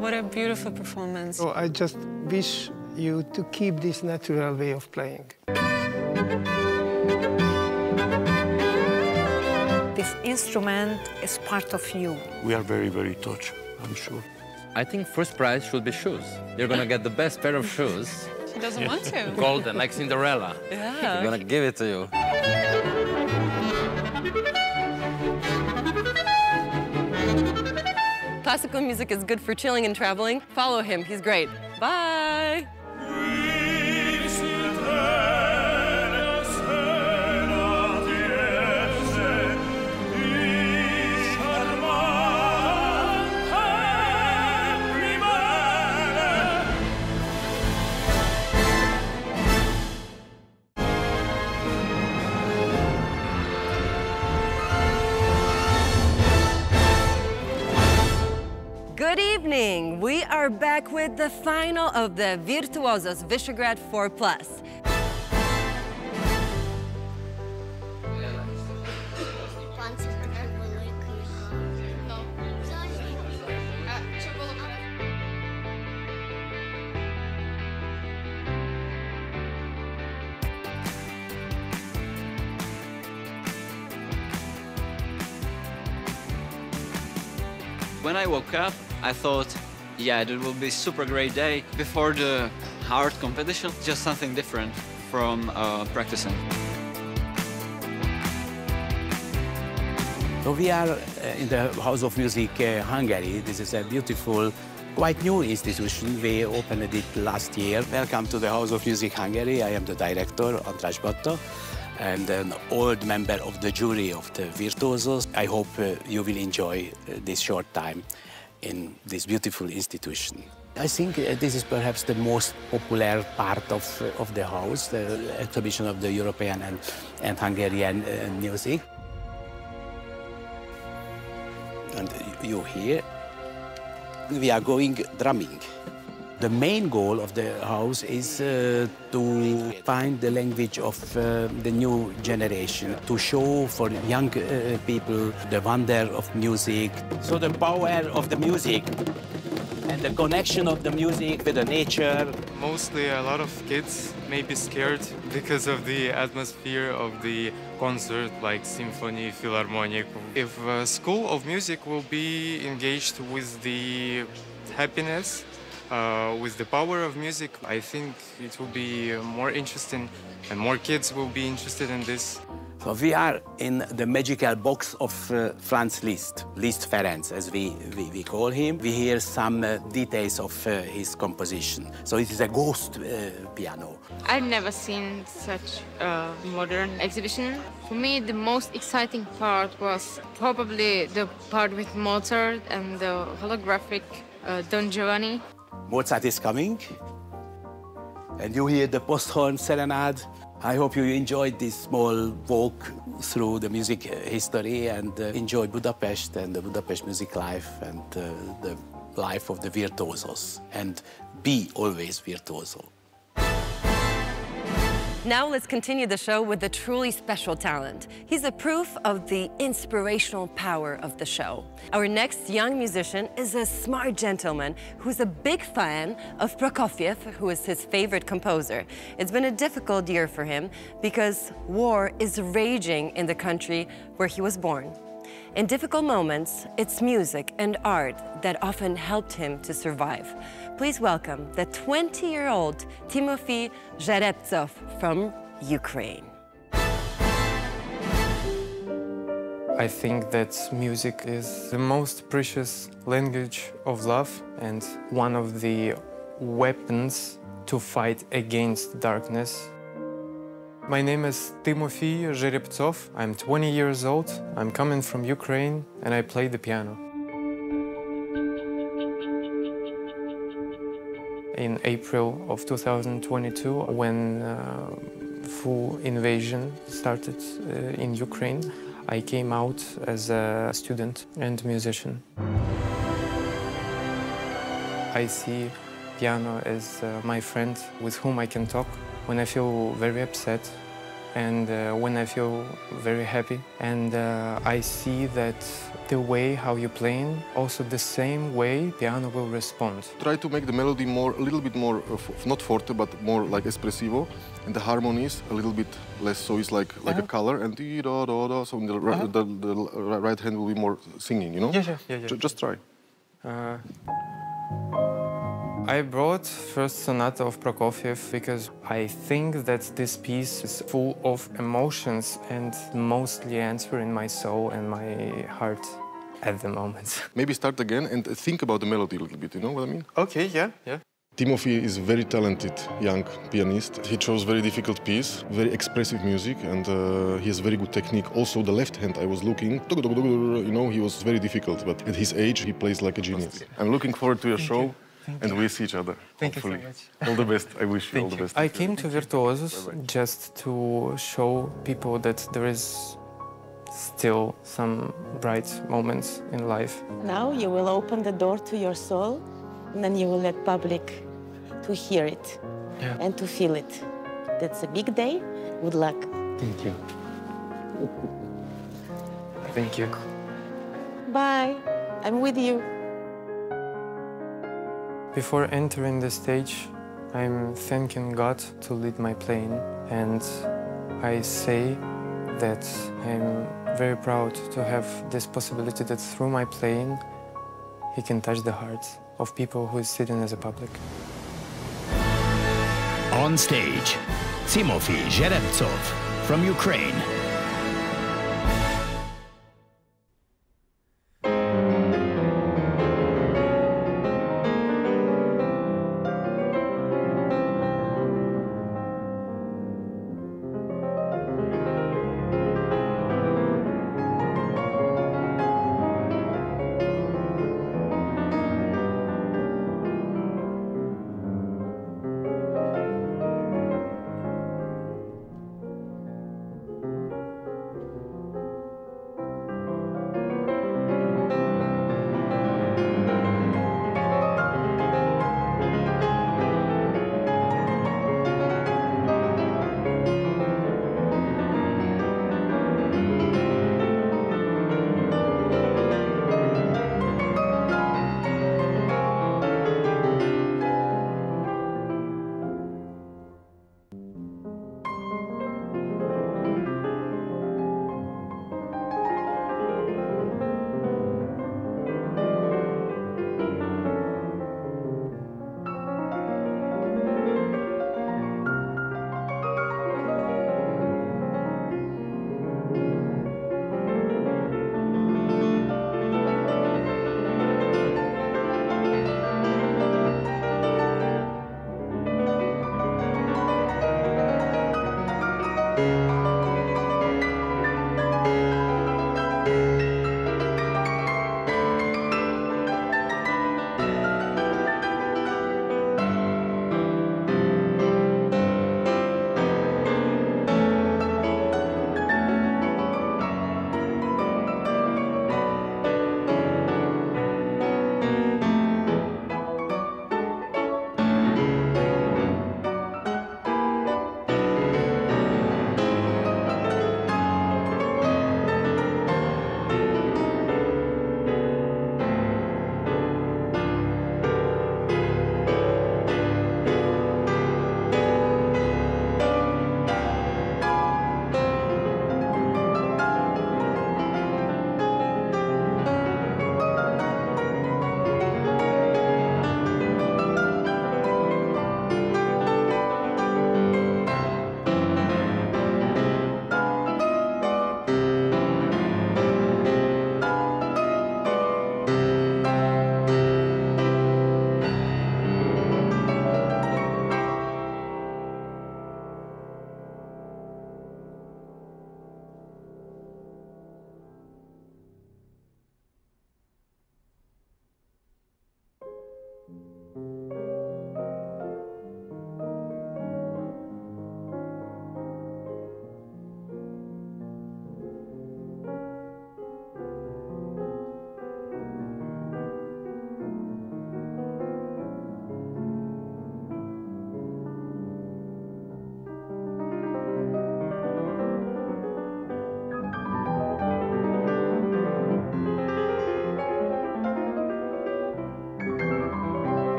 What a beautiful performance. So I just wish you to keep this natural way of playing. This instrument is part of you. We are very, very touched, I'm sure. I think first prize should be shoes. You're gonna get the best pair of shoes. She doesn't want to. Golden, like Cinderella. Yeah. We're gonna give it to you. Classical music is good for chilling and traveling. Follow him, he's great. Bye! Good evening. We are back with the final of the Virtuosos Visegrad 4+. When I woke up, I thought, yeah, it will be a super great day. Before the hard competition, just something different from practicing. So we are in the House of Music Hungary. This is a beautiful, quite new institution. We opened it last year. Welcome to the House of Music Hungary. I am the director, András Keller, and an old member of the jury of the Virtuosos. I hope you will enjoy this short time in this beautiful institution. I think this is perhaps the most popular part of the house, the exhibition of the European and Hungarian music. And you hear, we are going drumming. The main goal of the house is to find the language of the new generation, to show for young people the wonder of music. So the power of the music and the connection of the music with the nature. Mostly a lot of kids may be scared because of the atmosphere of the concert, like symphony, philharmonic. If a school of music will be engaged with the happiness, with the power of music, I think it will be more interesting and more kids will be interested in this. So we are in the magical box of Franz Liszt, Liszt Ferenc, as we call him. We hear some details of his composition. So it is a ghost piano. I've never seen such a modern exhibition. For me, the most exciting part was probably the part with Mozart and the holographic Don Giovanni. Mozart is coming, and you hear the posthorn serenade. I hope you enjoyed this small walk through the music history and enjoy Budapest and the Budapest music life and the life of the virtuosos. And be always virtuoso. Now let's continue the show with a truly special talent. He's a proof of the inspirational power of the show. Our next young musician is a smart gentleman who's a big fan of Prokofiev, who is his favorite composer. It's been a difficult year for him because war is raging in the country where he was born. In difficult moments, it's music and art that often helped him to survive. Please welcome the 20-year-old Tymofii Zherebtsov from Ukraine. I think that music is the most precious language of love and one of the weapons to fight against darkness. My name is Tymofii Zherebtsov. I'm 20 years old. I'm coming from Ukraine and I play the piano. In April of 2022, when full invasion started in Ukraine, I came out as a student and musician. I see piano as my friend with whom I can talk when I feel very upset and when I feel very happy. And I see that the way how you're playing, also the same way piano will respond. Try to make the melody more, a little bit more, not forte, but more like espressivo, and the harmonies a little bit less, so it's like a color, and da-da-da-da, so the right hand will be more singing, you know? Yeah. Just try. I brought first sonata of Prokofiev because I think that this piece is full of emotions and mostly answering my soul and my heart at the moment. Maybe start again and think about the melody a little bit, you know what I mean? Okay, yeah. Tymofii is a very talented young pianist. He chose very difficult piece, very expressive music, and he has very good technique. Also, the left hand I was looking, you know, he was very difficult, but at his age, he plays like a genius. I'm looking forward to your show. And we see each other. Thank you so much. All the best. I wish you all the best. I came to Virtuosos just to show people that there is still some bright moments in life. Now you will open the door to your soul, and then you will let public to hear it and to feel it. That's a big day. Good luck. Thank you. Thank you. Bye. I'm with you. Before entering the stage, I'm thanking God to lead my playing, and I say that I'm very proud to have this possibility that through my playing, he can touch the hearts of people who is sitting as a public. On stage, Tymofii Zherebtsov from Ukraine.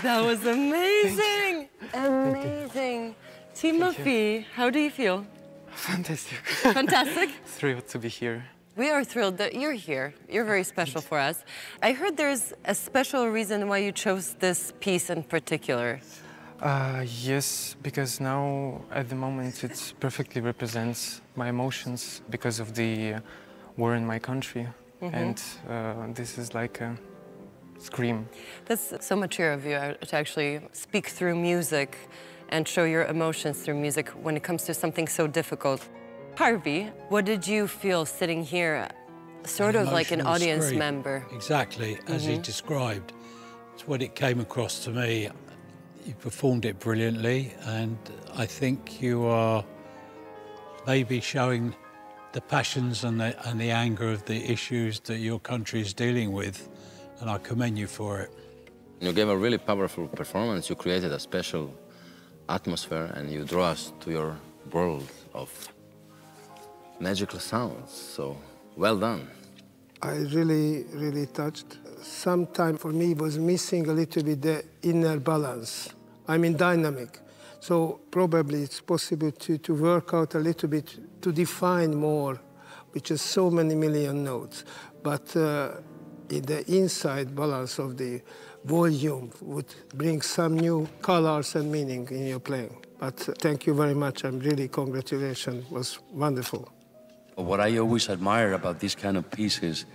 That was amazing! Amazing. Tymofii, how do you feel? Fantastic. Fantastic? Thrilled to be here. We are thrilled that you're here. You're very special for us. I heard there's a special reason why you chose this piece in particular. Yes, because now, at the moment, it perfectly represents my emotions because of the war in my country. And this is like a scream. That's so mature of you to actually speak through music and show your emotions through music when it comes to something so difficult. Harvey, what did you feel sitting here, sort of like an audience member? Exactly, as he described. It's what it came across to me. You performed it brilliantly, and I think you are maybe showing the passions and the anger of the issues that your country is dealing with, and I commend you for it. You gave a really powerful performance. You created a special atmosphere, and you draw us to your world of magical sounds. So, well done. I really touched. Sometimes for me it was missing a little bit the inner balance. I mean dynamic. So probably it's possible to work out a little bit, to define more, which is so many million notes. But in the inside balance of the volume would bring some new colors and meaning in your playing. But thank you very much, and really congratulations, it was wonderful. What I always admire about these kind of pieces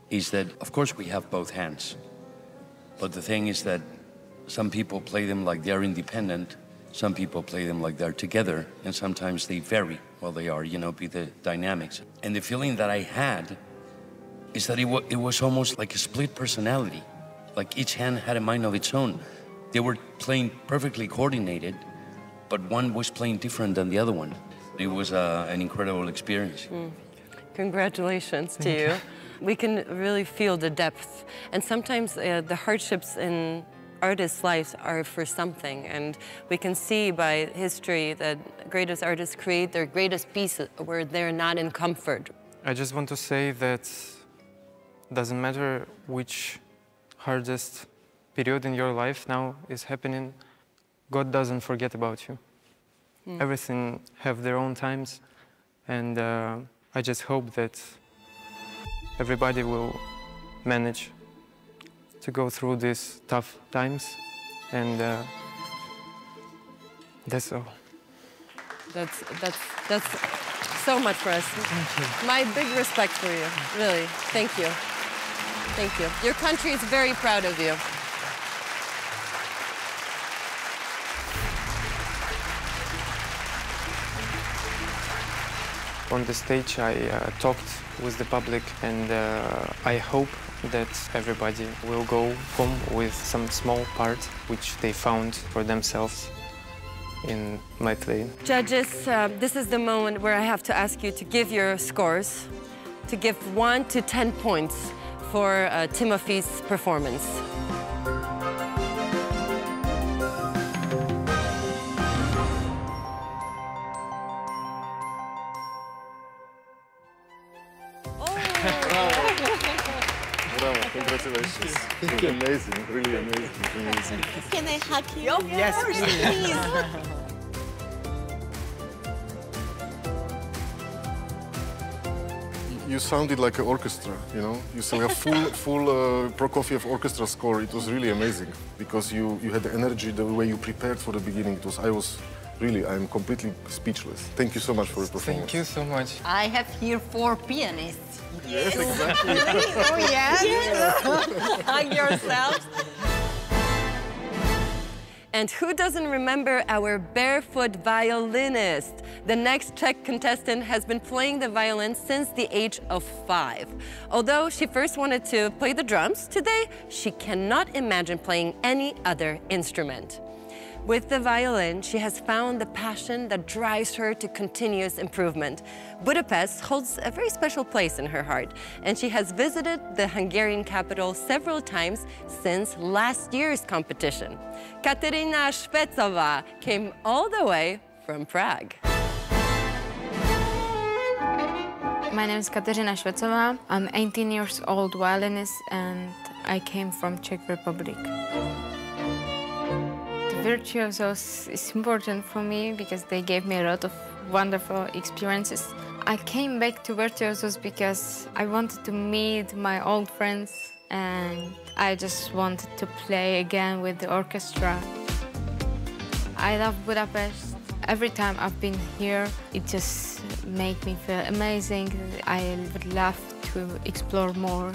is that, of course, we have both hands. But the thing is that some people play them like they're independent, some people play them like they're together, and sometimes they vary while they are, you know, be the dynamics. And the feeling that I had is that it was almost like a split personality. Like each hand had a mind of its own. They were playing perfectly coordinated, but one was playing different than the other one. It was an incredible experience. Congratulations to you. We can really feel the depth. And sometimes the hardships in artists' lives are for something. And we can see by history that greatest artists create their greatest pieces where they're not in comfort. I just want to say that doesn't matter which hardest period in your life now is happening, God doesn't forget about you. Everything have their own times, and I just hope that everybody will manage to go through these tough times, and that's all. That's so much for us. Thank you. My big respect for you, really. Thank you. Thank you. Your country is very proud of you. On the stage, I talked with the public, and I hope that everybody will go home with some small part which they found for themselves in my playing. Judges, this is the moment where I have to ask you to give your scores, to give 1 to 10 points for Tymofii's performance. Bravo, congratulations. Amazing, really amazing. Can I hug you? Yes, please. You sounded like an orchestra, you know? You sang a full Prokofiev orchestra score. It was really amazing because you had the energy, the way you prepared for the beginning. I'm completely speechless. Thank you so much for your performance. Thank you so much. I have here 4 pianists. Yes, exactly. Oh, yes? Yes. Hug yourselves. And who doesn't remember our barefoot violinist? The next Czech contestant has been playing the violin since the age of 5. Although she first wanted to play the drums, today she cannot imagine playing any other instrument. With the violin, she has found the passion that drives her to continuous improvement. Budapest holds a very special place in her heart, and she has visited the Hungarian capital several times since last year's competition. Kateryna Szwedzova came all the way from Prague. My name is Kateryna Szwedzova. I'm 18 years old violinist, and I came from Czech Republic. Virtuosos is important for me because they gave me a lot of wonderful experiences. I came back to Virtuosos because I wanted to meet my old friends and I just wanted to play again with the orchestra. I love Budapest. Every time I've been here, it just makes me feel amazing. I would love to explore more.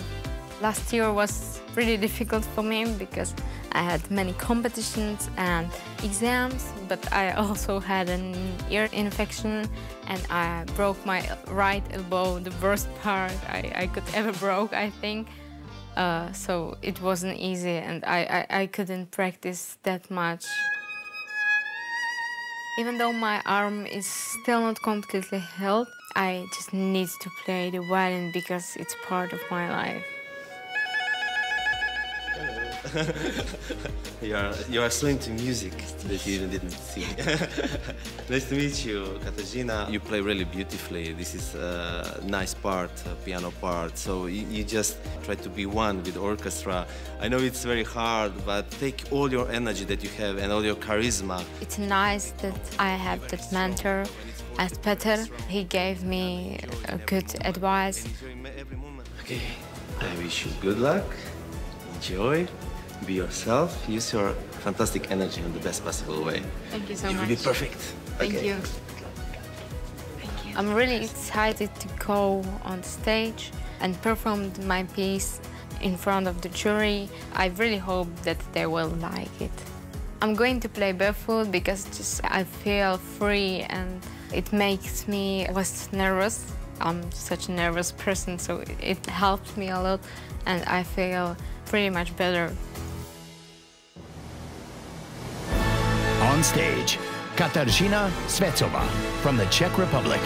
Last year was really difficult for me because I had many competitions and exams, but I also had an ear infection and I broke my right elbow, the worst part I could ever broke, I think. So it wasn't easy and I couldn't practice that much. Even though my arm is still not completely healed, I just need to play the violin because it's part of my life. You are so into music that you even didn't see. Nice to meet you, Katarzyna. You play really beautifully. This is a nice part, a piano part. So you just try to be one with the orchestra. I know it's very hard, but take all your energy that you have and all your charisma. It's nice that I have that mentor as Peter. He gave me a good advice. Okay, I wish you good luck, enjoy. Be yourself, use your fantastic energy in the best possible way. Thank you so much. much. You'll be perfect. Thank you. Thank you. I'm really excited to go on stage and perform my piece in front of the jury. I really hope that they will like it. I'm going to play barefoot because just I feel free and it makes me less nervous. I'm such a nervous person, so it helps me a lot and I feel pretty much better. On stage, Katarzyna Svetsova from the Czech Republic.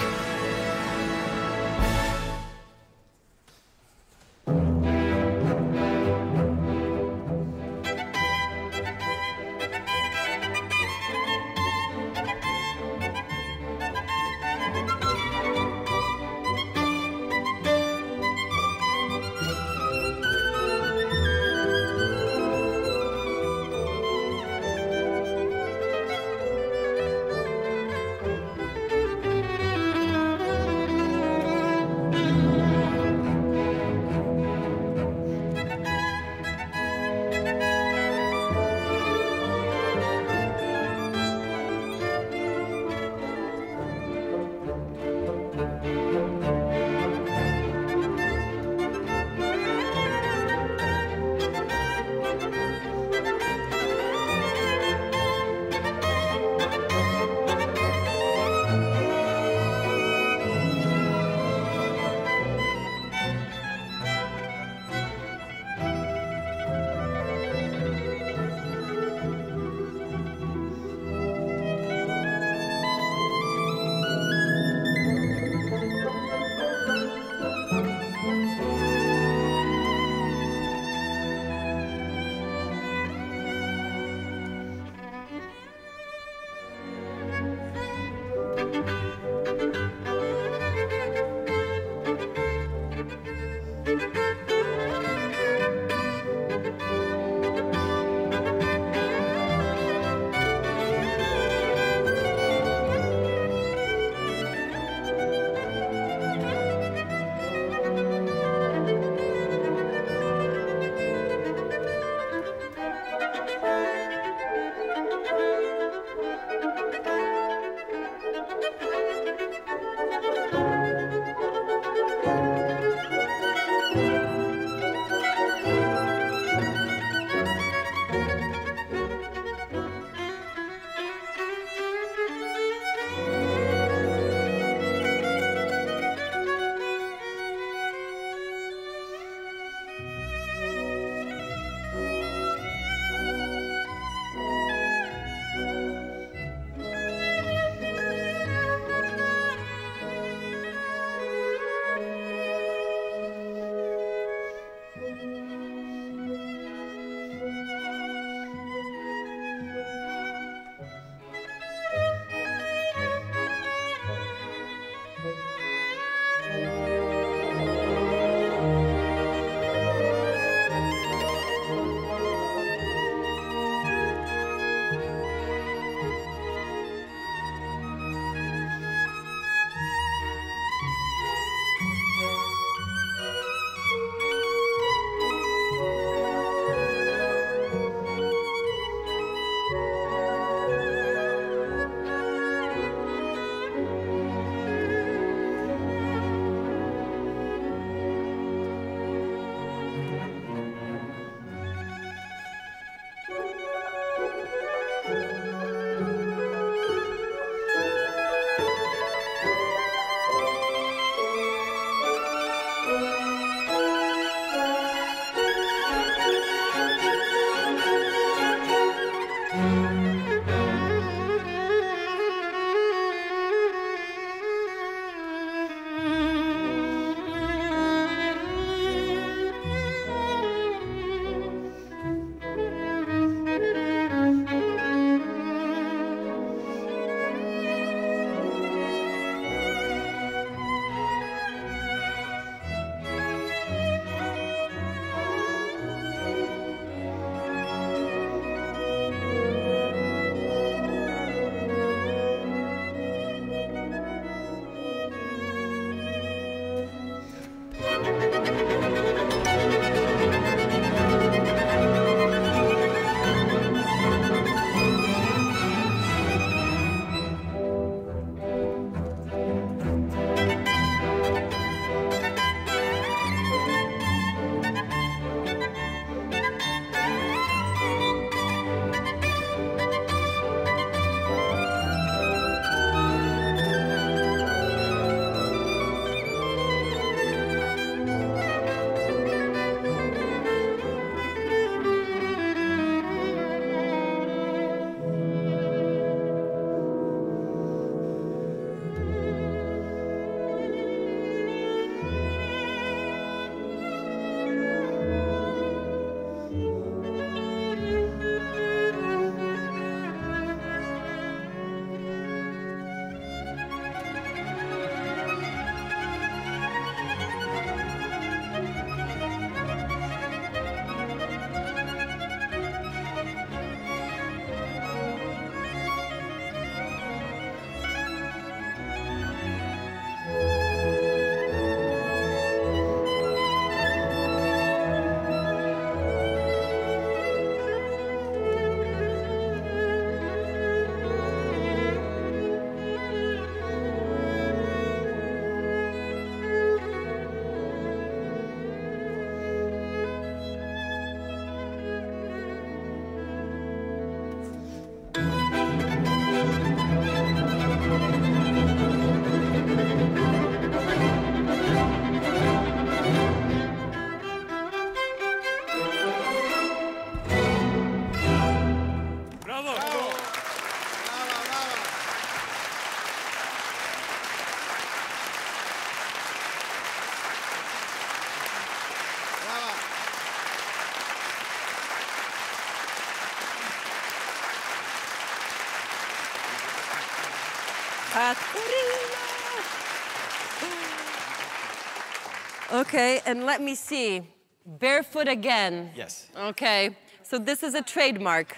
Okay, and let me see. Barefoot again. Yes. Okay, so this is a trademark.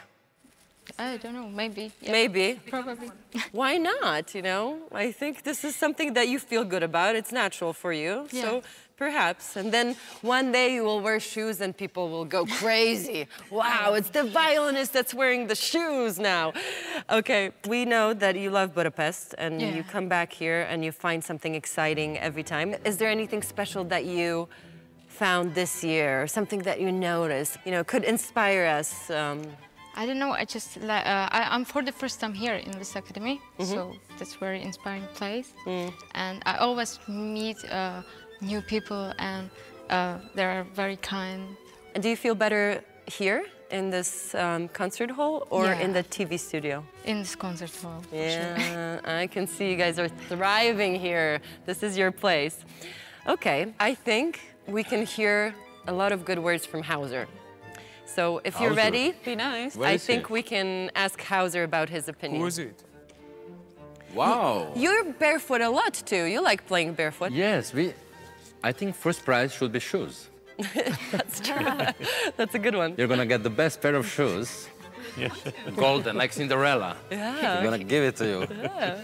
I don't know, maybe. Yeah. Maybe. Probably. Why not, you know? I think this is something that you feel good about. It's natural for you, Yeah. so perhaps. And then one day you will wear shoes and people will go crazy. Wow, it's the violinist that's wearing the shoes now. Okay, we know that you love Budapest and you come back here and you find something exciting every time. Is there anything special that you found this year, or something that you noticed, you know, could inspire us? I don't know, I just like, I'm for the first time here in this academy, so that's a very inspiring place. And I always meet new people and they are very kind. And do you feel better here in this concert hall or in the TV studio? In this concert hall, for sure. I can see you guys are thriving here. This is your place. Okay, I think we can hear a lot of good words from HAUSER. So if you're ready, be nice. I think we can ask HAUSER about his opinion. Who is it? Wow. You're barefoot a lot too. You like playing barefoot. Yes, I think first prize should be shoes. That's true. That's a good one. You're gonna get the best pair of shoes. Golden, like Cinderella. Yeah. We're gonna give it to you. Yeah.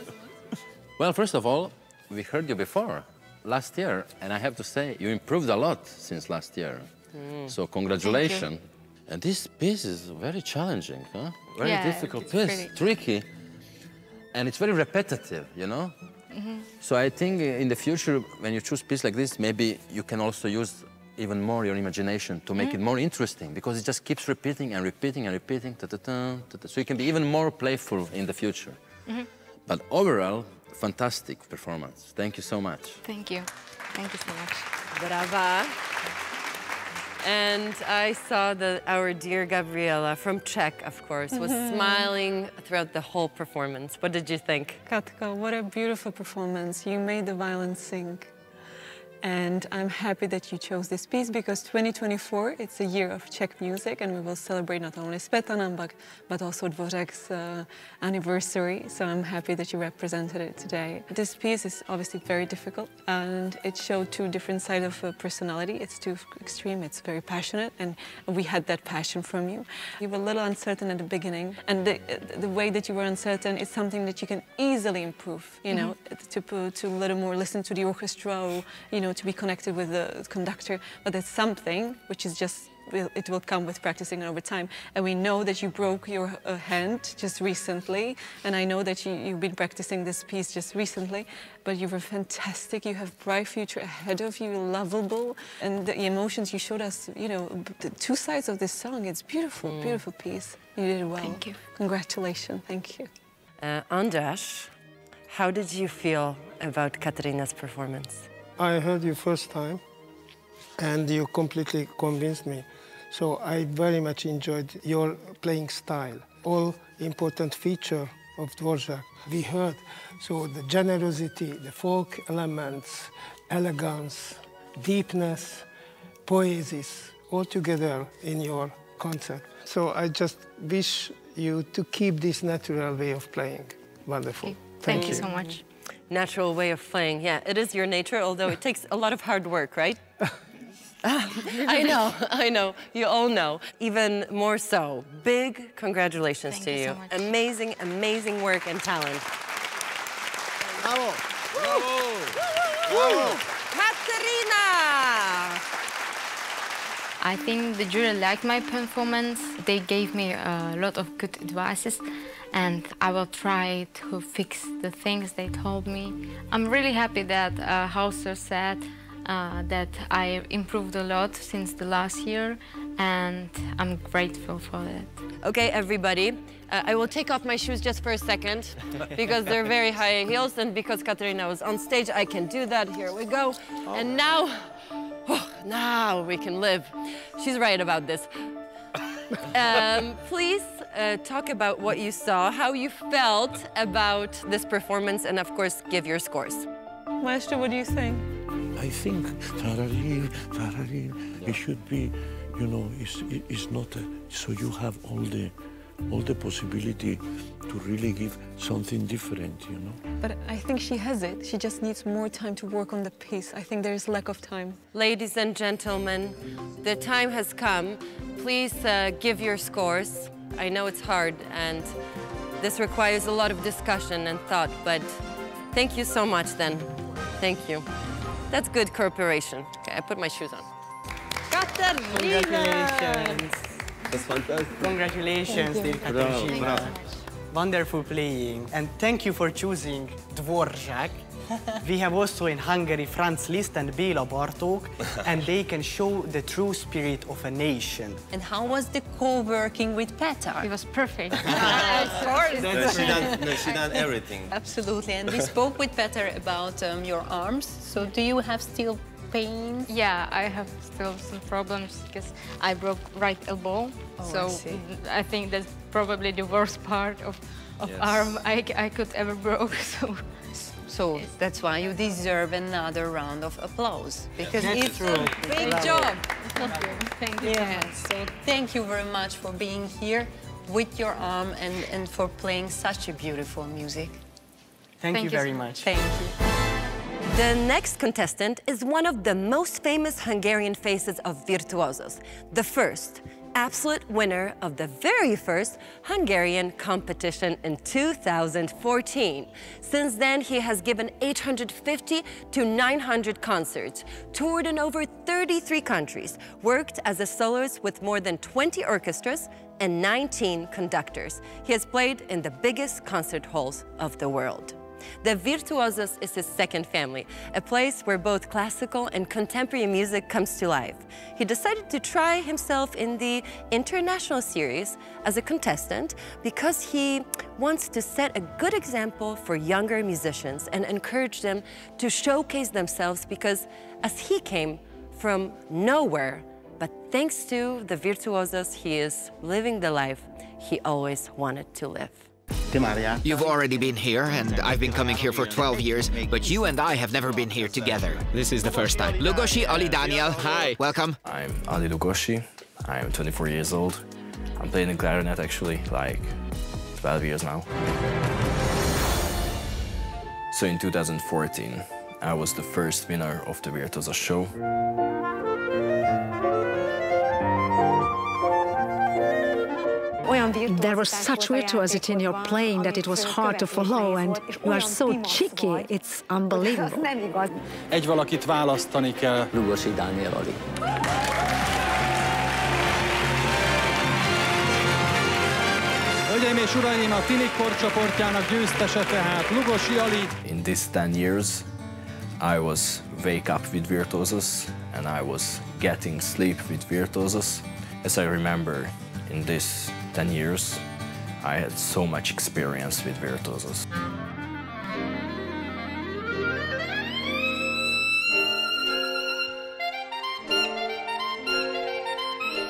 Well, first of all, we heard you before, last year, and I have to say, you improved a lot since last year. So congratulations. And this piece is very challenging, huh? Very difficult piece, tricky. And it's very repetitive, you know? So I think in the future, when you choose a piece like this, maybe you can also use even more your imagination to make it more interesting, because it just keeps repeating and repeating and repeating. So you can be even more playful in the future. But overall, fantastic performance. Thank you so much. Thank you. Thank you so much. Brava. And I saw that our dear Gabriela, from Czech, of course, was smiling throughout the whole performance. What did you think? Katka, what a beautiful performance. You made the violin sing. And I'm happy that you chose this piece because 2024, it's a year of Czech music and we will celebrate not only Smetana, but also Dvořák's anniversary. So I'm happy that you represented it today. This piece is obviously very difficult and it showed two different sides of personality. It's too extreme, it's very passionate, and we had that passion from you. You were a little uncertain at the beginning, and the way that you were uncertain is something that you can easily improve, you know, to a little more listen to the orchestra, or, you know, to be connected with the conductor, but it's something which is just, it will come with practicing over time. And we know that you broke your hand just recently, and I know that you've been practicing this piece just recently, but you were fantastic. You have bright future ahead of you, lovable, and the emotions you showed us, you know, the two sides of this song, it's beautiful, beautiful piece. You did well. Thank you. Congratulations, thank you. András, how did you feel about Katarina's performance? I heard you first time, and you completely convinced me. So I very much enjoyed your playing style. All important feature of Dvořák we heard. So the generosity, the folk elements, elegance, deepness, poesis, all together in your concert. So I just wish you to keep this natural way of playing. Wonderful. Okay. Thank you so much. Natural way of playing, yeah. It is your nature, although it takes a lot of hard work, right? I know. You all know. Even more so. Big congratulations to you. So much. Amazing, amazing work and talent. Bravo! Bravo! Bravo! Katarina! I think the jury liked my performance. They gave me a lot of good advices, and I will try to fix the things they told me. I'm really happy that HAUSER said that I improved a lot since the last year, and I'm grateful for that. Okay, everybody, I will take off my shoes just for a second because they're very high heels, and because Katarina was on stage, I can do that. Here we go. And now, now we can live. She's right about this. Please talk about what you saw, how you felt about this performance, and of course, give your scores. Maestro, what do you think? I think it should be, you know, it's not a, so you have all the all the possibility to really give something different, you know. But I think she has it. She just needs more time to work on the piece. I think there's lack of time. Ladies and gentlemen, the time has come. Please give your scores. I know it's hard and this requires a lot of discussion and thought, but thank you so much then. Thank you. That's good cooperation. Okay, I put my shoes on. Congratulations. That's fantastic. Congratulations, dear Katarzyna. Wonderful playing. And thank you for choosing Dvorak. We have also in Hungary Franz Liszt and Béla Bartók, and they can show the true spirit of a nation. And how was the co-working with Petar? It was perfect. Of course. She done everything. Absolutely. And we spoke with Petar about your arms. So do you have still pain? Yeah, I have still some problems because I broke right elbow. So I think that's probably the worst part of arm I could ever broke. So that's why you deserve another round of applause, because it's true. a big job. Thank you. So thank you very much for being here with your arm and for playing such a beautiful music. Thank you very much. Thank you. The next contestant is one of the most famous Hungarian faces of Virtuosos, the first absolute winner of the very first Hungarian competition in 2014. Since then, he has given 850 to 900 concerts, toured in over 33 countries, worked as a soloist with more than 20 orchestras and 19 conductors. He has played in the biggest concert halls of the world. The Virtuosos is his second family, a place where both classical and contemporary music comes to life. He decided to try himself in the international series as a contestant because he wants to set a good example for younger musicians and encourage them to showcase themselves, because as he came from nowhere, but thanks to the Virtuosos, he is living the life he always wanted to live. You've already been here, and I've been coming here for 12 years, but you and I have never been here together. This is the first time. Lugosi, Ali Daniel, hi. Welcome. I'm Ali Lugosi. I'm 24 years old. I'm playing the clarinet actually like 12 years now. So in 2014, I was the first winner of the Virtuosos show. There was such virtuosity in your playing that it was hard to follow, and you are so cheeky, it's unbelievable. Egy valakit választani kell. Lugosi Daniel Ali. Hölgyeim és uraim, a Tini korcsoportjának győztese tehát Lugosi Ali. In these 10 years, I was wake up with Virtuosos, and I was getting sleep with Virtuosos. As I remember, in this 10 years, I had so much experience with Virtuosos.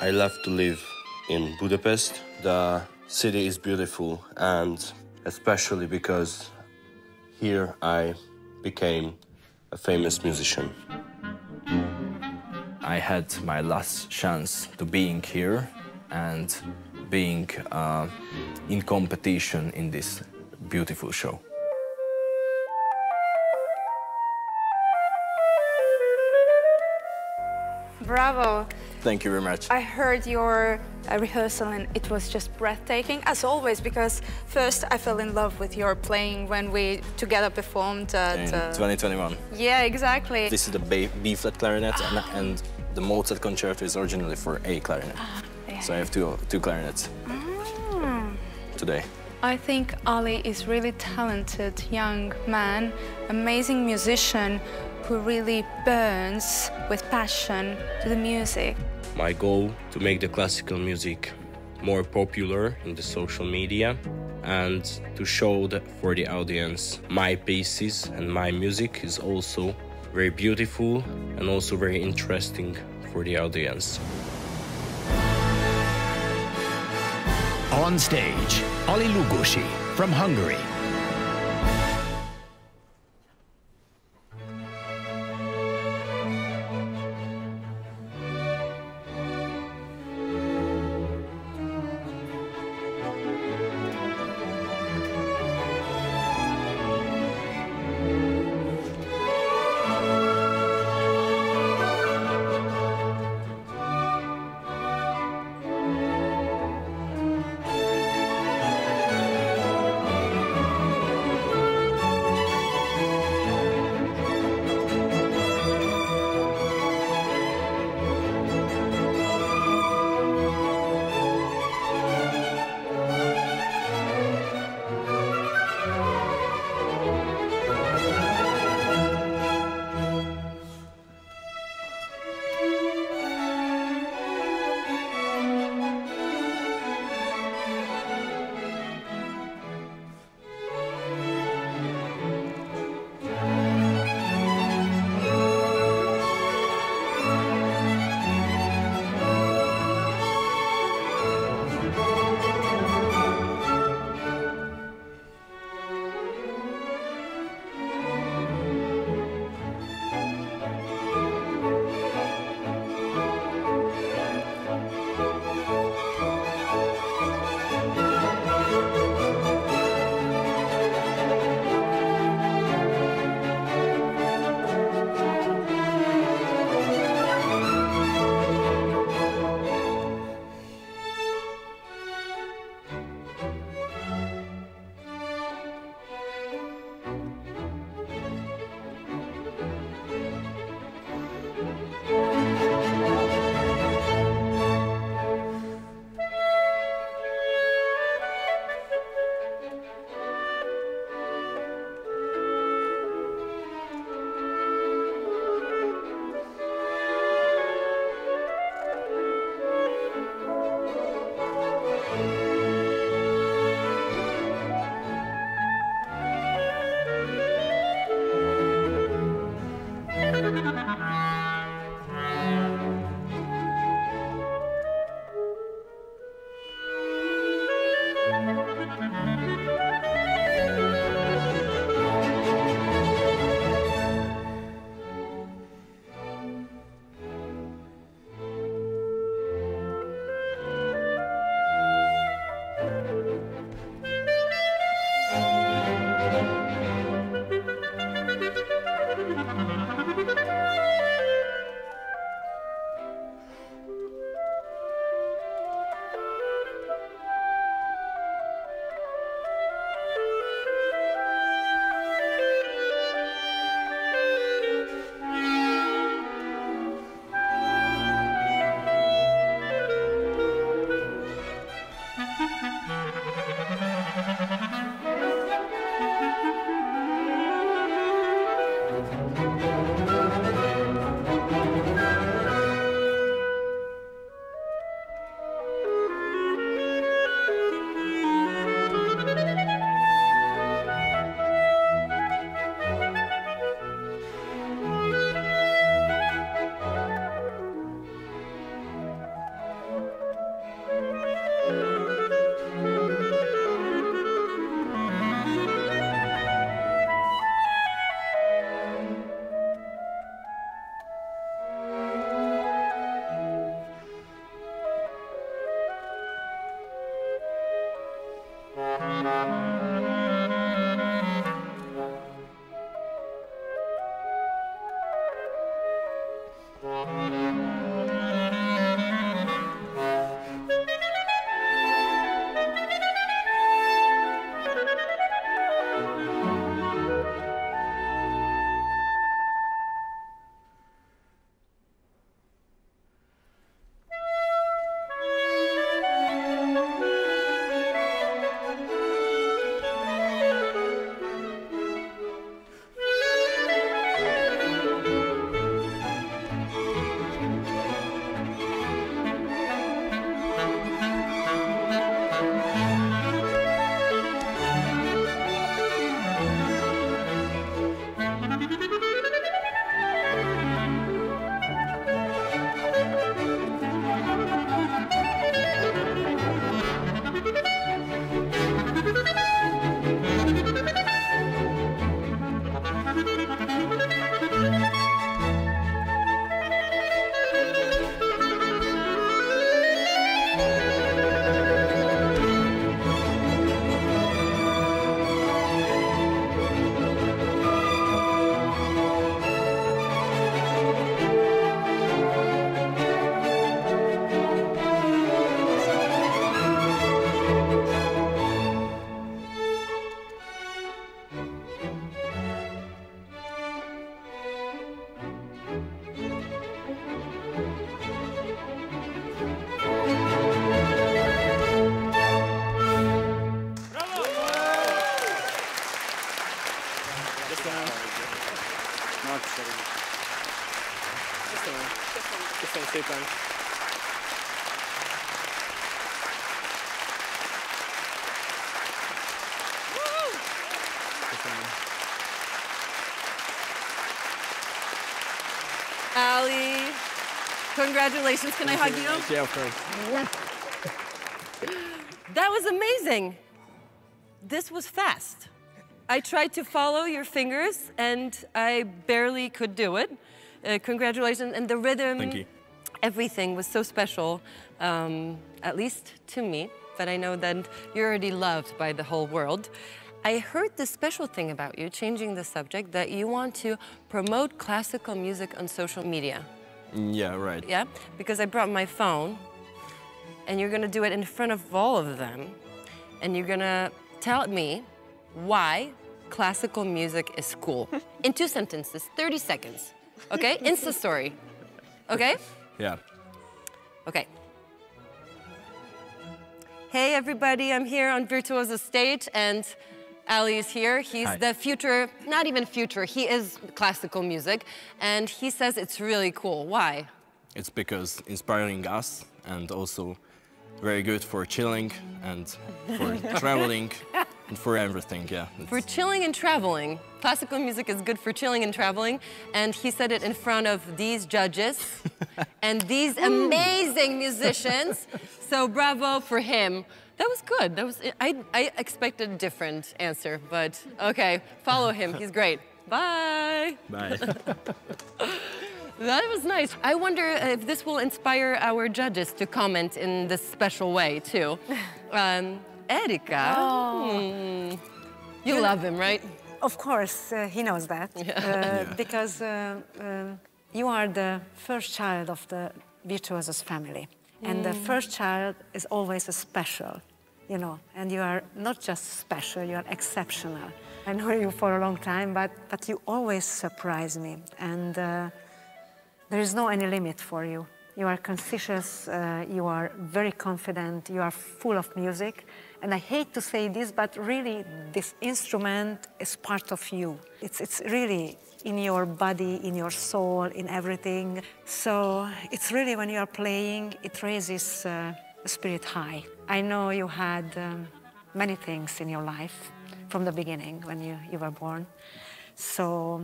I love to live in Budapest. The city is beautiful, and especially because here I became a famous musician. I had my last chance to being here and being in competition in this beautiful show. Bravo. Thank you very much. I heard your rehearsal and it was just breathtaking, as always, because first I fell in love with your playing when we together performed at... In 2021. Yeah, exactly. This is the B-flat clarinet, and the Mozart concerto is originally for A clarinet. So I have two clarinets today. I think Ali is really talented young man, amazing musician who really burns with passion to the music. My goal to make the classical music more popular in the social media and to show that for the audience my pieces and my music is also very beautiful and also very interesting for the audience. On stage, Ali Lugosi from Hungary. Köszönöm szépen. Ali, congratulations. Can I hug you? Yeah, of course. That was amazing. This was fast. I tried to follow your fingers and I barely could do it. Congratulations. And the rhythm, thank you. Everything was so special, at least to me, but I know that you're already loved by the whole world. I heard this special thing about you, changing the subject, that you want to promote classical music on social media. Yeah, right. Yeah? Because I brought my phone, and you're gonna do it in front of all of them, and you're gonna tell me why classical music is cool. In 2 sentences, 30 seconds, okay? Insta story, okay? Yeah. Okay. Hey everybody, I'm here on Virtuosos stage, and Ali is here. He's Hi. the future, not even future, he is classical music, and he says it's really cool. Why? It's because inspiring us and also very good for chilling and for traveling and for everything, yeah. For chilling and traveling. Classical music is good for chilling and traveling, and he said it in front of these judges and these amazing musicians, so bravo for him. That was good. That was, I expected a different answer, but okay, follow him. He's great. Bye. Bye. That was nice. I wonder if this will inspire our judges to comment in this special way, too. Erika, you love him, right? Of course, he knows that. Because you are the first child of the Virtuosos family. And the first child is always a special, you know. And you are not just special, you are exceptional. I know you for a long time, but you always surprise me. And there is no any limit for you. You are conscious, you are very confident, you are full of music. And I hate to say this, but really this instrument is part of you. It's really in your body, in your soul, in everything. So it's really when you are playing, it raises the spirit high. I know you had many things in your life from the beginning when you were born. So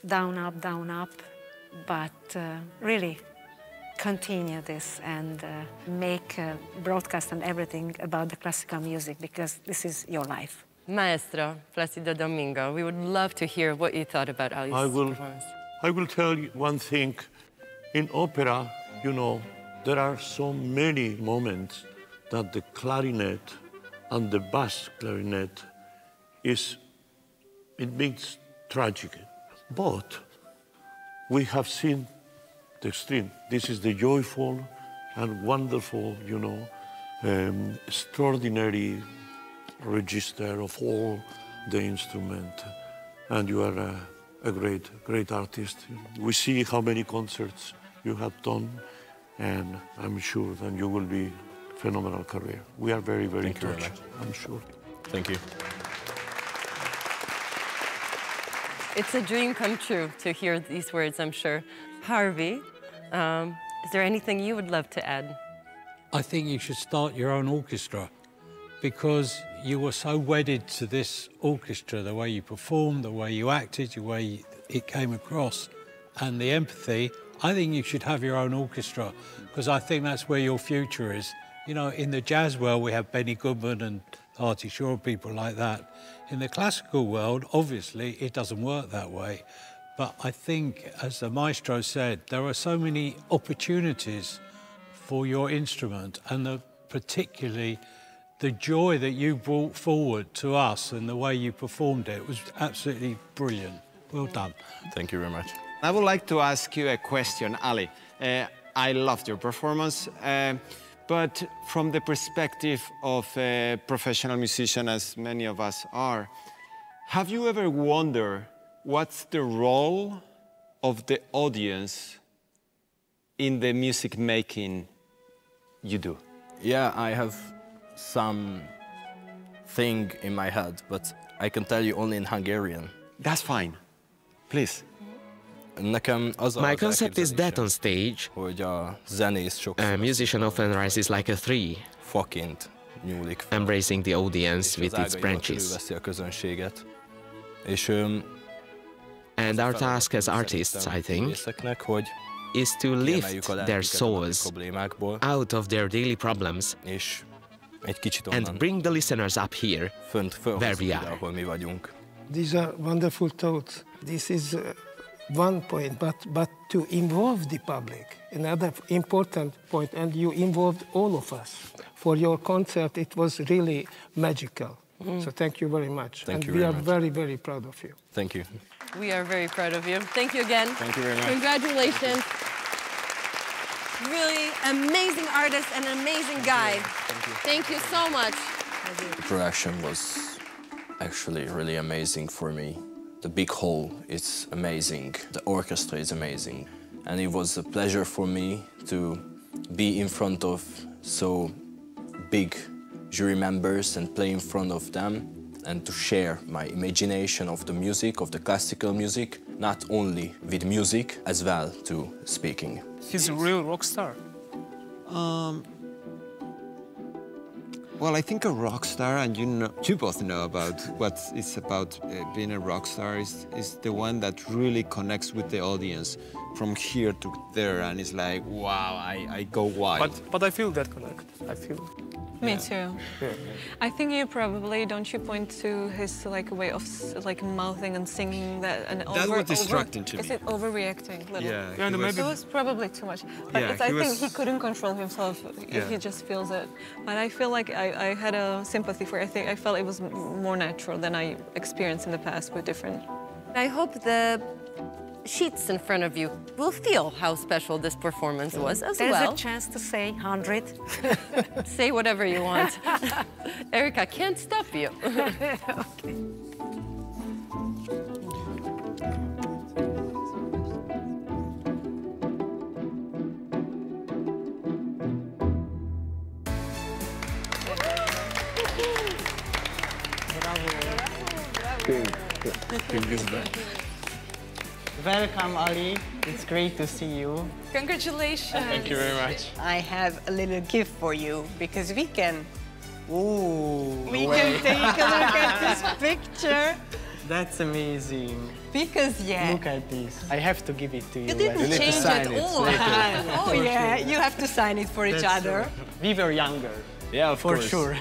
down, up, but really continue this and make a broadcast and everything about the classical music, because this is your life. Maestro Placido Domingo, we would love to hear what you thought about Ali's performance. I will tell you one thing. In opera, you know, there are so many moments that the clarinet and the bass clarinet it makes tragic. But we have seen the extreme. This is the joyful and wonderful, you know, extraordinary register of all the instrument. And you are a great artist. We see how many concerts you have done, and I'm sure that you will be a phenomenal career. We are very, very touched, I'm sure. Thank you. It's a dream come true to hear these words, I'm sure. Harvey, is there anything you would love to add? I think you should start your own orchestra, because you were so wedded to this orchestra, the way you performed, the way you acted, the way it came across, and the empathy. I think you should have your own orchestra, because I think that's where your future is. You know, in the jazz world, we have Benny Goodman and Artie Shaw, people like that. In the classical world, obviously, it doesn't work that way. But I think, as the maestro said, there are so many opportunities for your instrument, and particularly the joy that you brought forward to us and the way you performed it was absolutely brilliant. Well done. Thank you very much. I would like to ask you a question, Ali. I loved your performance, but from the perspective of a professional musician, as many of us are, have you ever wondered what's the role of the audience in the music making you do? Yeah, I have some thing in my head, but I can tell you only in Hungarian. That's fine. Please. My concept is that on stage, a musician often rises like a tree, embracing the audience with its branches. And our task as artists, I think, is to lift their souls out of their daily problems and bring the listeners up here, where we are. These are wonderful thoughts. This is one point, but to involve the public, another important point, and you involved all of us. For your concert, it was really magical. So thank you very much. Thank you very much. And we are very, very proud of you. Thank you. We are very proud of you. Thank you again. Thank you very much. Congratulations. Really amazing artist and an amazing guy. Thank you so much. The production was actually really amazing for me. The big hall is amazing. The orchestra is amazing. And it was a pleasure for me to be in front of so big jury members and play in front of them and to share my imagination of the music, of the classical music, not only with music, as well to speaking. He's a real rock star. Well, I think a rock star, and you both know about what it's about being a rock star, is the one that really connects with the audience from here to there, and it's like, wow, I go wild. But I feel that connect. I feel. Me too. Yeah. I think you probably, don't you point to his way of mouthing and singing that and that was distracting to me. Is it overreacting? Yeah, it was probably too much. But Yeah, I think he couldn't control himself. Yeah. He just feels it. But I feel like I had a sympathy for it. I felt it was more natural than I experienced in the past with different. I hope the sheets in front of you will feel how special this performance was as There's well. a chance to say 100. Say whatever you want. Erika can't stop you. Okay. Welcome, Ali. It's great to see you. Congratulations. Thank you very much. I have a little gift for you because we can We can take a look at this picture. That's amazing. Because, yeah. Look at this. I have to give it to you. You didn't change it all. Oh, yeah. You have to sign it for each other. We were younger. Yeah, of for course. sure.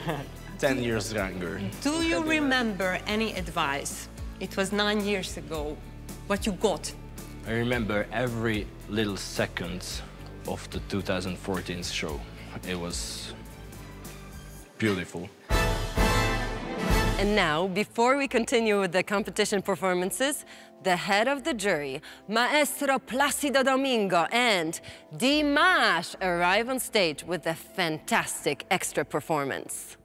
10 years younger. Do you remember any advice? It was 9 years ago. What you got? I remember every little second of the 2014 show. It was beautiful. And now, before we continue with the competition performances, the head of the jury, Maestro Placido Domingo and Dimash arrive on stage with a fantastic extra performance.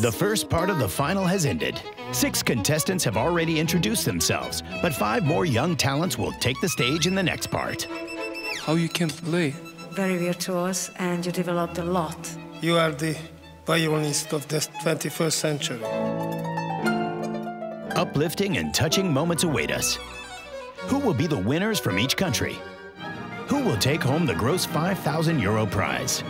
The first part of the final has ended. 6 contestants have already introduced themselves, but 5 more young talents will take the stage in the next part. How you can play? Very virtuous, and you developed a lot. You are the violinist of the 21st century. Uplifting and touching moments await us. Who will be the winners from each country? Who will take home the gross €5,000 prize?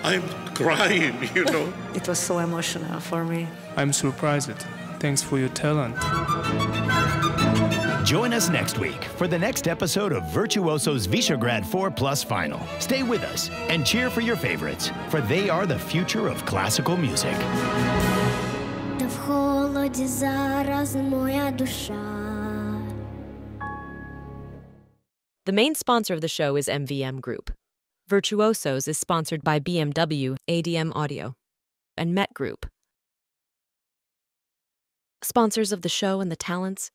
I'm crying, you know. It was so emotional for me. I'm surprised. Thanks for your talent. Join us next week for the next episode of Virtuosos V4 Plus Final. Stay with us and cheer for your favorites, for they are the future of classical music. The main sponsor of the show is MVM Group. Virtuosos is sponsored by BMW, ADM Audio, and Met Group. Sponsors of the show and the talents: